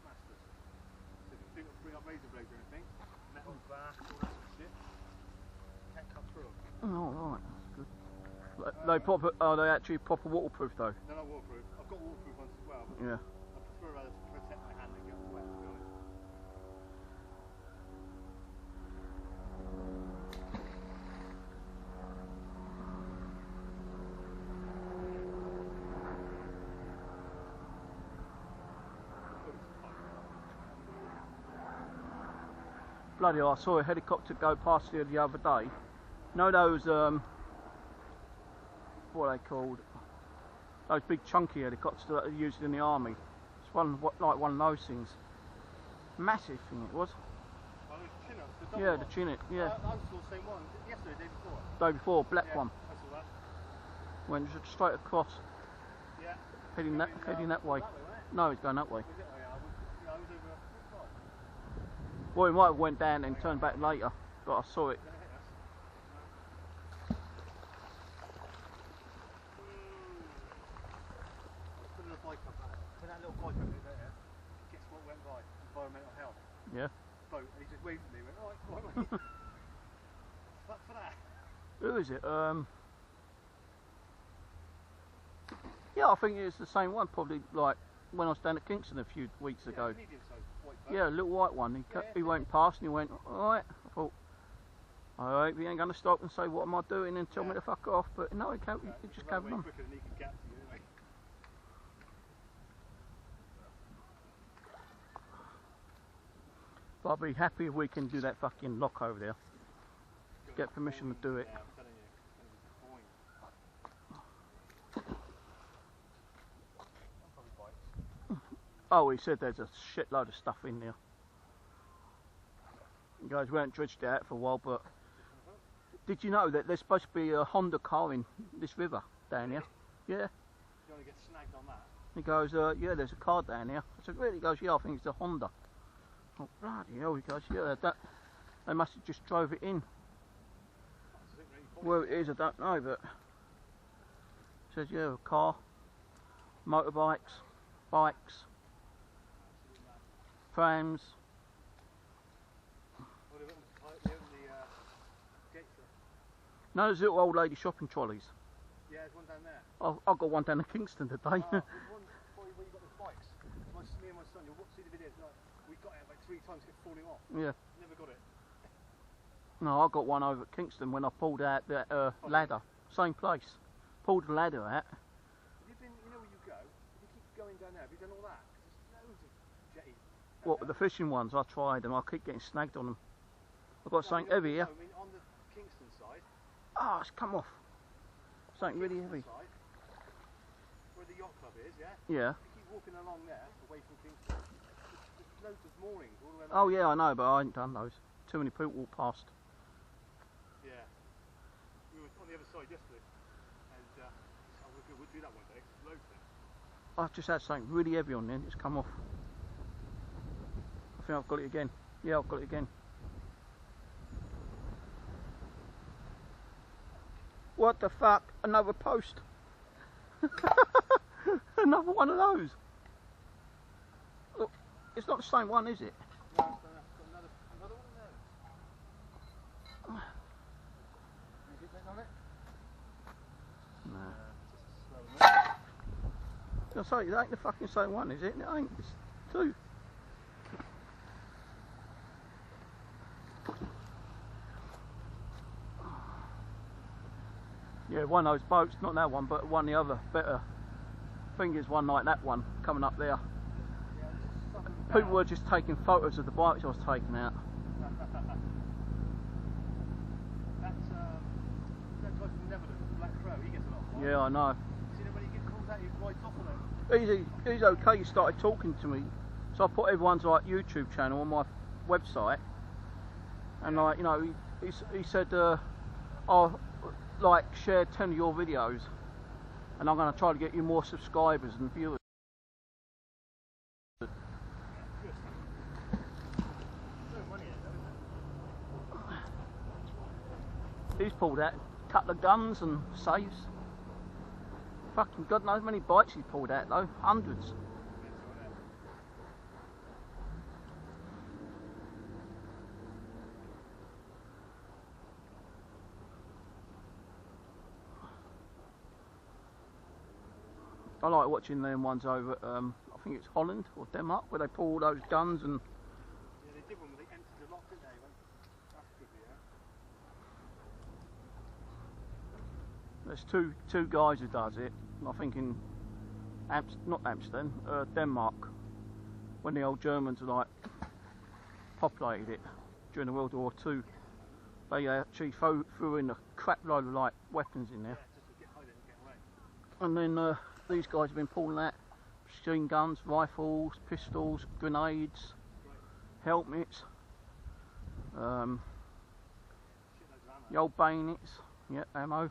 masters. So if you bring up razor blades or anything, metal glass, all that sort of shit, can't cut through them. Oh, right, that's good. They proper, are they actually proper waterproof though? They're not waterproof. I've got waterproof ones as well, but Yeah. I prefer rather to protect my hand than get wet, to be honest. Bloody hell, I saw a helicopter go past here the other day. You know those, what are they called? Those big chunky helicopters that are used in the army. It's like one of those things. Massive thing it was. Oh, those Chinooks, the double Yeah, one. the Chinook, yeah. I saw the same one yesterday, day before. Day before, black Yeah, one. I saw that. Went straight across, Yeah. heading that way. That way, wasn't it? No, he's going that way. Was it? Oh, yeah, I was over a foot. Well, he might have went down and turned back later, but I saw it. Putting a bike up there. Put that little bike over there. Guess what went by? Environmental health. Yeah. Boat. And he just waved at me and went, alright, come on, mate. Fuck for that. Who is it? Yeah, I think it's the same one. Probably like when I was down at Kingston a few weeks ago. Yeah, medium-sized white boat. Yeah, a little white one. He went past and he went, alright. I thought, I hope he ain't going to stop and say, what am I doing, and tell me to fuck off. But no, he just ran carried way on. quicker than he could get to you, anyway. But I'll be happy if we can do that fucking lock over there. Get permission to do it. Yeah, I'm telling you, it's going to be boring. I'll probably bite. Oh, he said there's a shitload of stuff in there. You guys weren't dredged it out for a while, but did you know that there's supposed to be a Honda car in this river down here? Yeah. You want to get snagged on that? He goes, yeah, there's a car down here. I said, really? He goes, yeah, I think it's a Honda. Oh, bloody hell. He goes, yeah, they must have just drove it in. Where it is, I don't know, but it says, yeah, a car, motorbikes, bikes, prams. What about the gates there? No, there's little old lady shopping trolleys. Yeah, there's one down there. I've got one down in Kingston today. There's one where you got the bikes. Me and my son, you'll see the videos, like, we got it like 3 times, kept falling off. Yeah. Never got it. No, I got one over at Kingston when I pulled out the ladder. Same place. Pulled the ladder out. Have you been, you know where you go? You keep going down there, have you done all that? 'Cause there's loads of jetties. What, the fishing ones? I tried them. I keep getting snagged on them. I've got something heavy here. I mean, on the Kingston side. Ah, it's come off. Something really heavy. Side, where the yacht club is, yeah? Yeah. You keep walking along there, away from Kingston. There's loads of moorings all the way Oh along. yeah, I know, but I ain't done those. Too many people walk past. Yeah. We were on the other side yesterday, and we'll do that one day. Loads there. I've just had something really heavy on there. It's come off. I think I've got it again. Yeah, I've got it again. What the fuck? Another post. Another one of those. Look, it's not the same one, is it? No, it's got another I say, it ain't the fucking same one, is it? It ain't. It's two. Yeah, one of those boats, not that one, but one the other, better. I think there's one like that one coming up there. People were just taking photos of the bikes I was taking out. That's that guy from Netherlands, Black Crow. He gets a lot of fun. Yeah, I know. See when he gets called out, he rides off on them. He's okay. He started talking to me, so I put everyone's like YouTube channel on my website, and like you know, he said, I'll like share 10 of your videos, and I'm going to try to get you more subscribers and viewers. He's pulled out a couple of guns and safes. Fucking God knows how many bikes he's pulled out though, hundreds. I like watching them ones over at, I think it's Holland or Denmark, where they pull all those guns and... Yeah, they did one where they emptied the lock, didn't they? That's good, yeah. There's two guys who does it. I think in not Amsterdam, Denmark, when the old Germans like populated it during the World War II. They actually threw in a crap load of like weapons in there, Just to get hide it and get away. and then these guys have been pulling out machine guns, rifles, pistols, grenades, helmets, Shitloads of ammo. the old bayonets, yeah, ammo.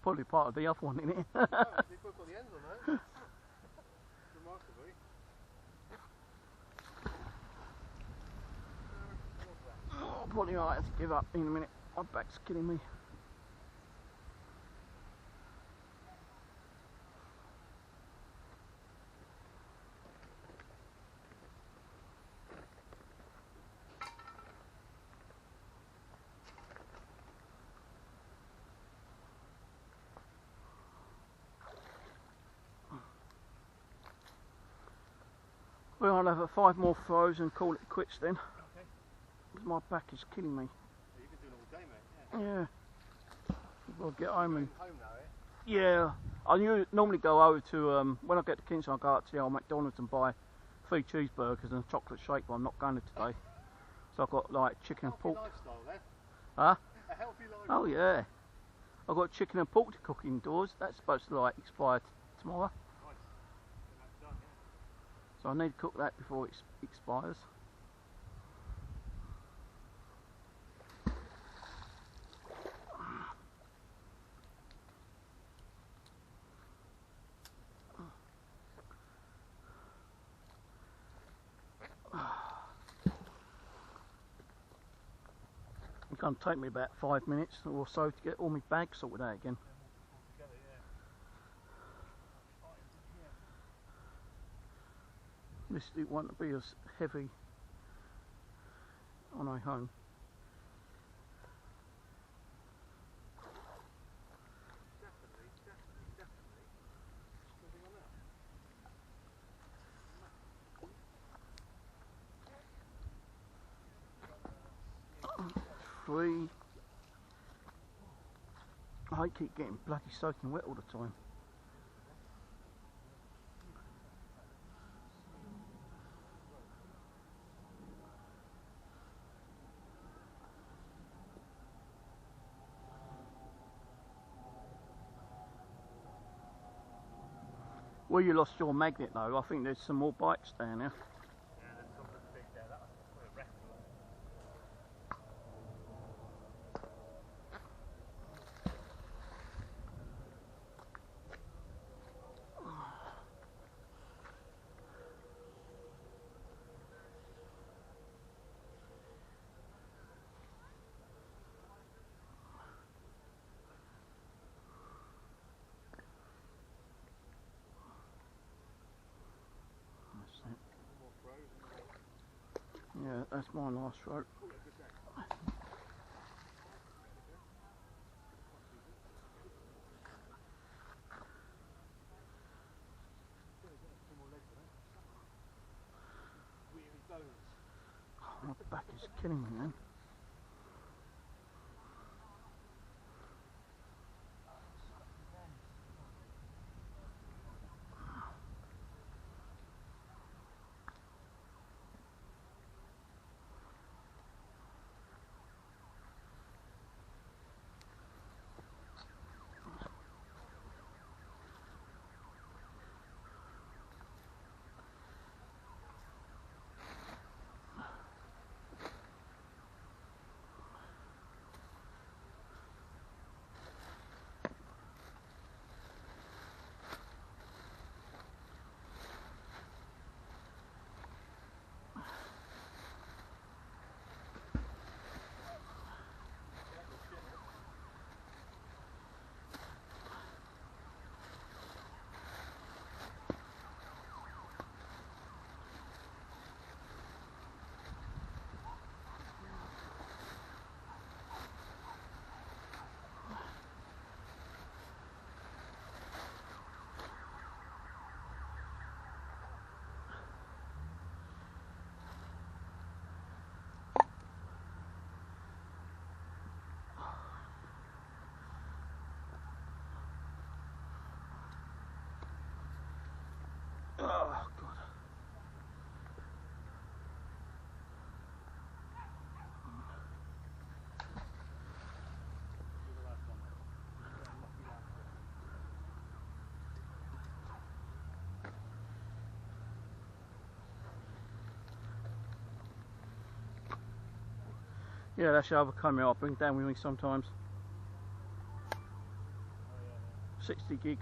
Probably part of the other one, isn't it? Oh, they've both got the ends on those. Remarkably. Oh, probably might have to give up in a minute. My back's killing me. Well, I'll have 5 more throws and call it quits then. Okay. Because my back is killing me. Yeah, you've been doing it all day, mate. Yeah. I'll get home and... Home now, eh? Yeah. I normally go over to, when I get to Kingston, I go up to the old McDonald's and buy 3 cheeseburgers and a chocolate shake, but I'm not going to today. So I've got like chicken and pork. Lifestyle there. Huh? A healthy lifestyle. Oh yeah. I've got chicken and pork to cook indoors. That's supposed to like expire tomorrow. Nice. Get that done, yeah. So I need to cook that before it expires. It's going to take me about 5 minutes or so to get all my bags sorted out again. Together, yeah. It won't be as heavy on my way home. Definitely. Something on that. 3. I keep getting bloody soaking wet all the time. Well, you lost your magnet though. I think there's some more bikes down there. Yeah, there's something big there. That was a wreck. Yeah, that's my last rope. Oh, my back is killing me, man. Oh, God. Yeah, that's the other camera I bring down with me sometimes. 60 gig.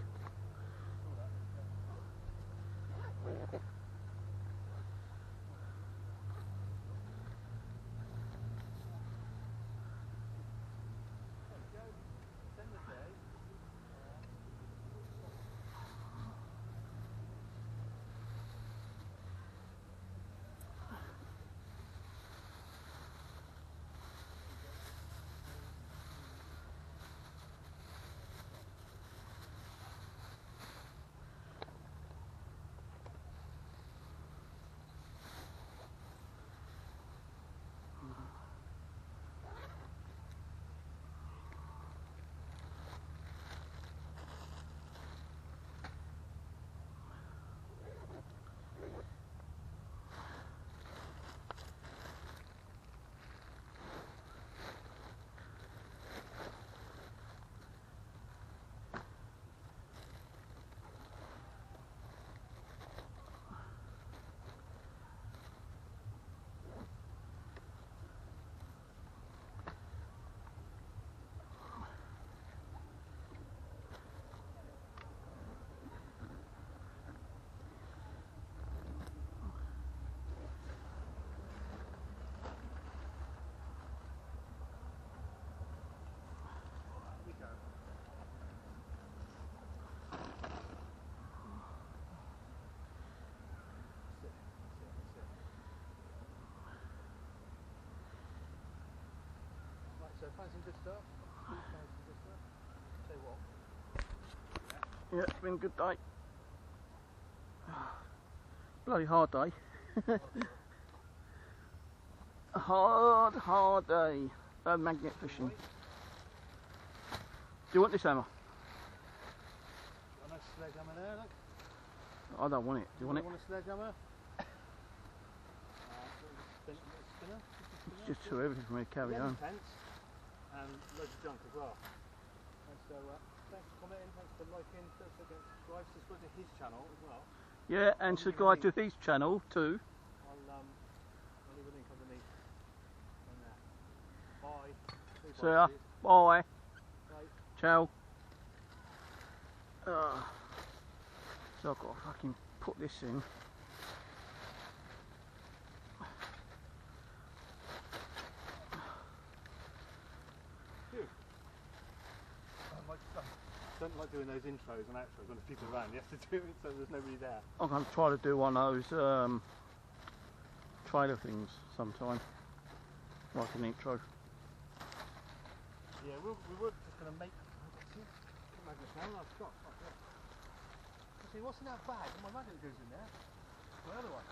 So find some good stuff. Find some good stuff. Tell you what. Yeah, it's been a good day. Bloody hard day. A hard day. Magnet fishing. Do you want this hammer? Got a nice sledgehammer there, look. I don't want it. Do you want it? Want a sledgehammer? Spinner? It's just too heavy for me to carry on. Pence and loads of junk as well. And so thanks for commenting, thanks for liking, don't forget to subscribe, subscribe to his channel as well. Yeah, and subscribe to his channel too. I'll leave a link underneath on there. Bye. See ya. Bye. Bye. Ciao. So I've got to fucking put this in. I don't like doing those intros and outros when there's people around. You have to do it so there's nobody there. I'm going to try to do one of those trailer things sometime, like an intro. Yeah, we were just going to make... Magnet now, I've got. See, what's in that bag? My magnet goes in there. My other one.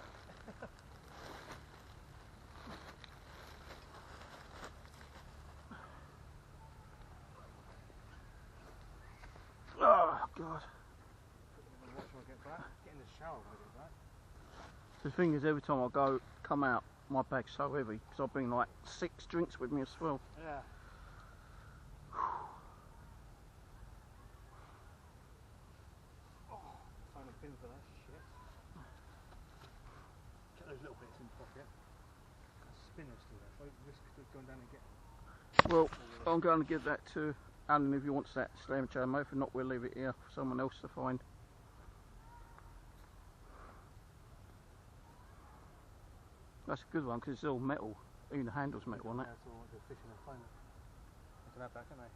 Oh God. Watch when I get back. Get in the shower when I get back. The thing is, every time I come out, my bag's so heavy because I bring like 6 drinks with me as well. Yeah. Oh, found a bin for that shit. Get those little bits in the pocket. Spinners do that. So I risk going down and getting. Well, I'm going to give that to Alan if he wants that slam jam. If not, we'll leave it here for someone else to find. That's a good one because it's all metal. Even the handle's metal, isn't it? Yeah, that's all I do fishing and find it. They can have that, can they?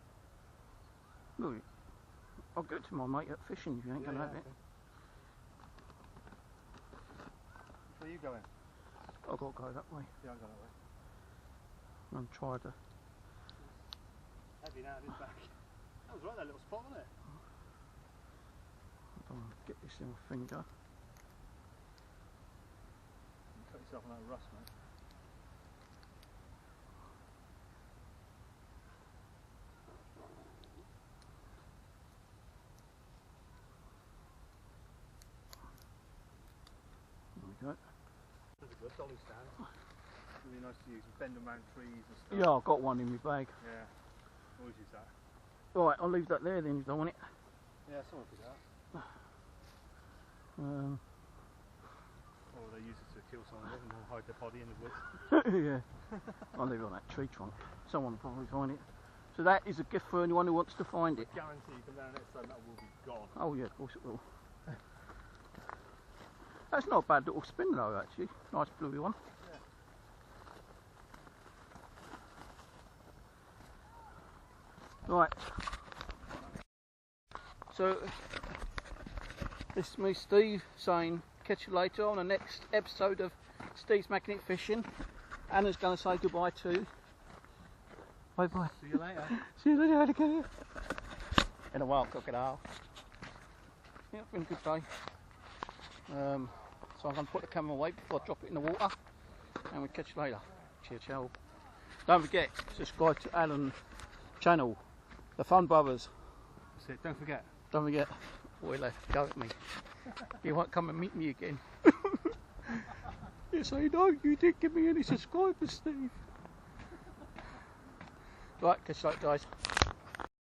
Look, I'll give it to my mate at fishing if you ain't going to have it. Where are you going? I've got to go that way Yeah, I'm going that way. and try to. Heavy now, it is back. That was right, that little spot, wasn't it? Get this in my finger. Cut yourself on that rust, mate. There we go. That's a good dolly stand. Really nice to use. Bend them around trees and stuff. Yeah, I've got one in my bag. Yeah. Always use that. Right, I'll leave that there then if you don't want it. Yeah, someone could do that. Or they use it to kill someone with and they'll hide their body in the woods. Yeah, I'll leave it on that tree trunk. Someone will probably find it. So that is a gift for anyone who wants to find it. I guarantee you come down next time that will be gone. Oh yeah, of course it will. That's not a bad little spin though actually. Nice bluey one. Right. So this is me, Steve, saying catch you later on the next episode of Steve's Magnet Fishing. Anna's going to say goodbye too. Bye bye. See you later. See you later, alligator. In a while, crocodile. Yeah, it's been a good day. So I'm going to put the camera away before I drop it in the water, and we'll catch you later. Cheers, ciao. Don't forget, subscribe to Alan's channel, The Fun Brothers. That's it, don't forget. Don't forget, boy left, go at me. You won't come and meet me again. Yes, I know, you didn't give me any subscribers, Steve. Right, catch you later, guys.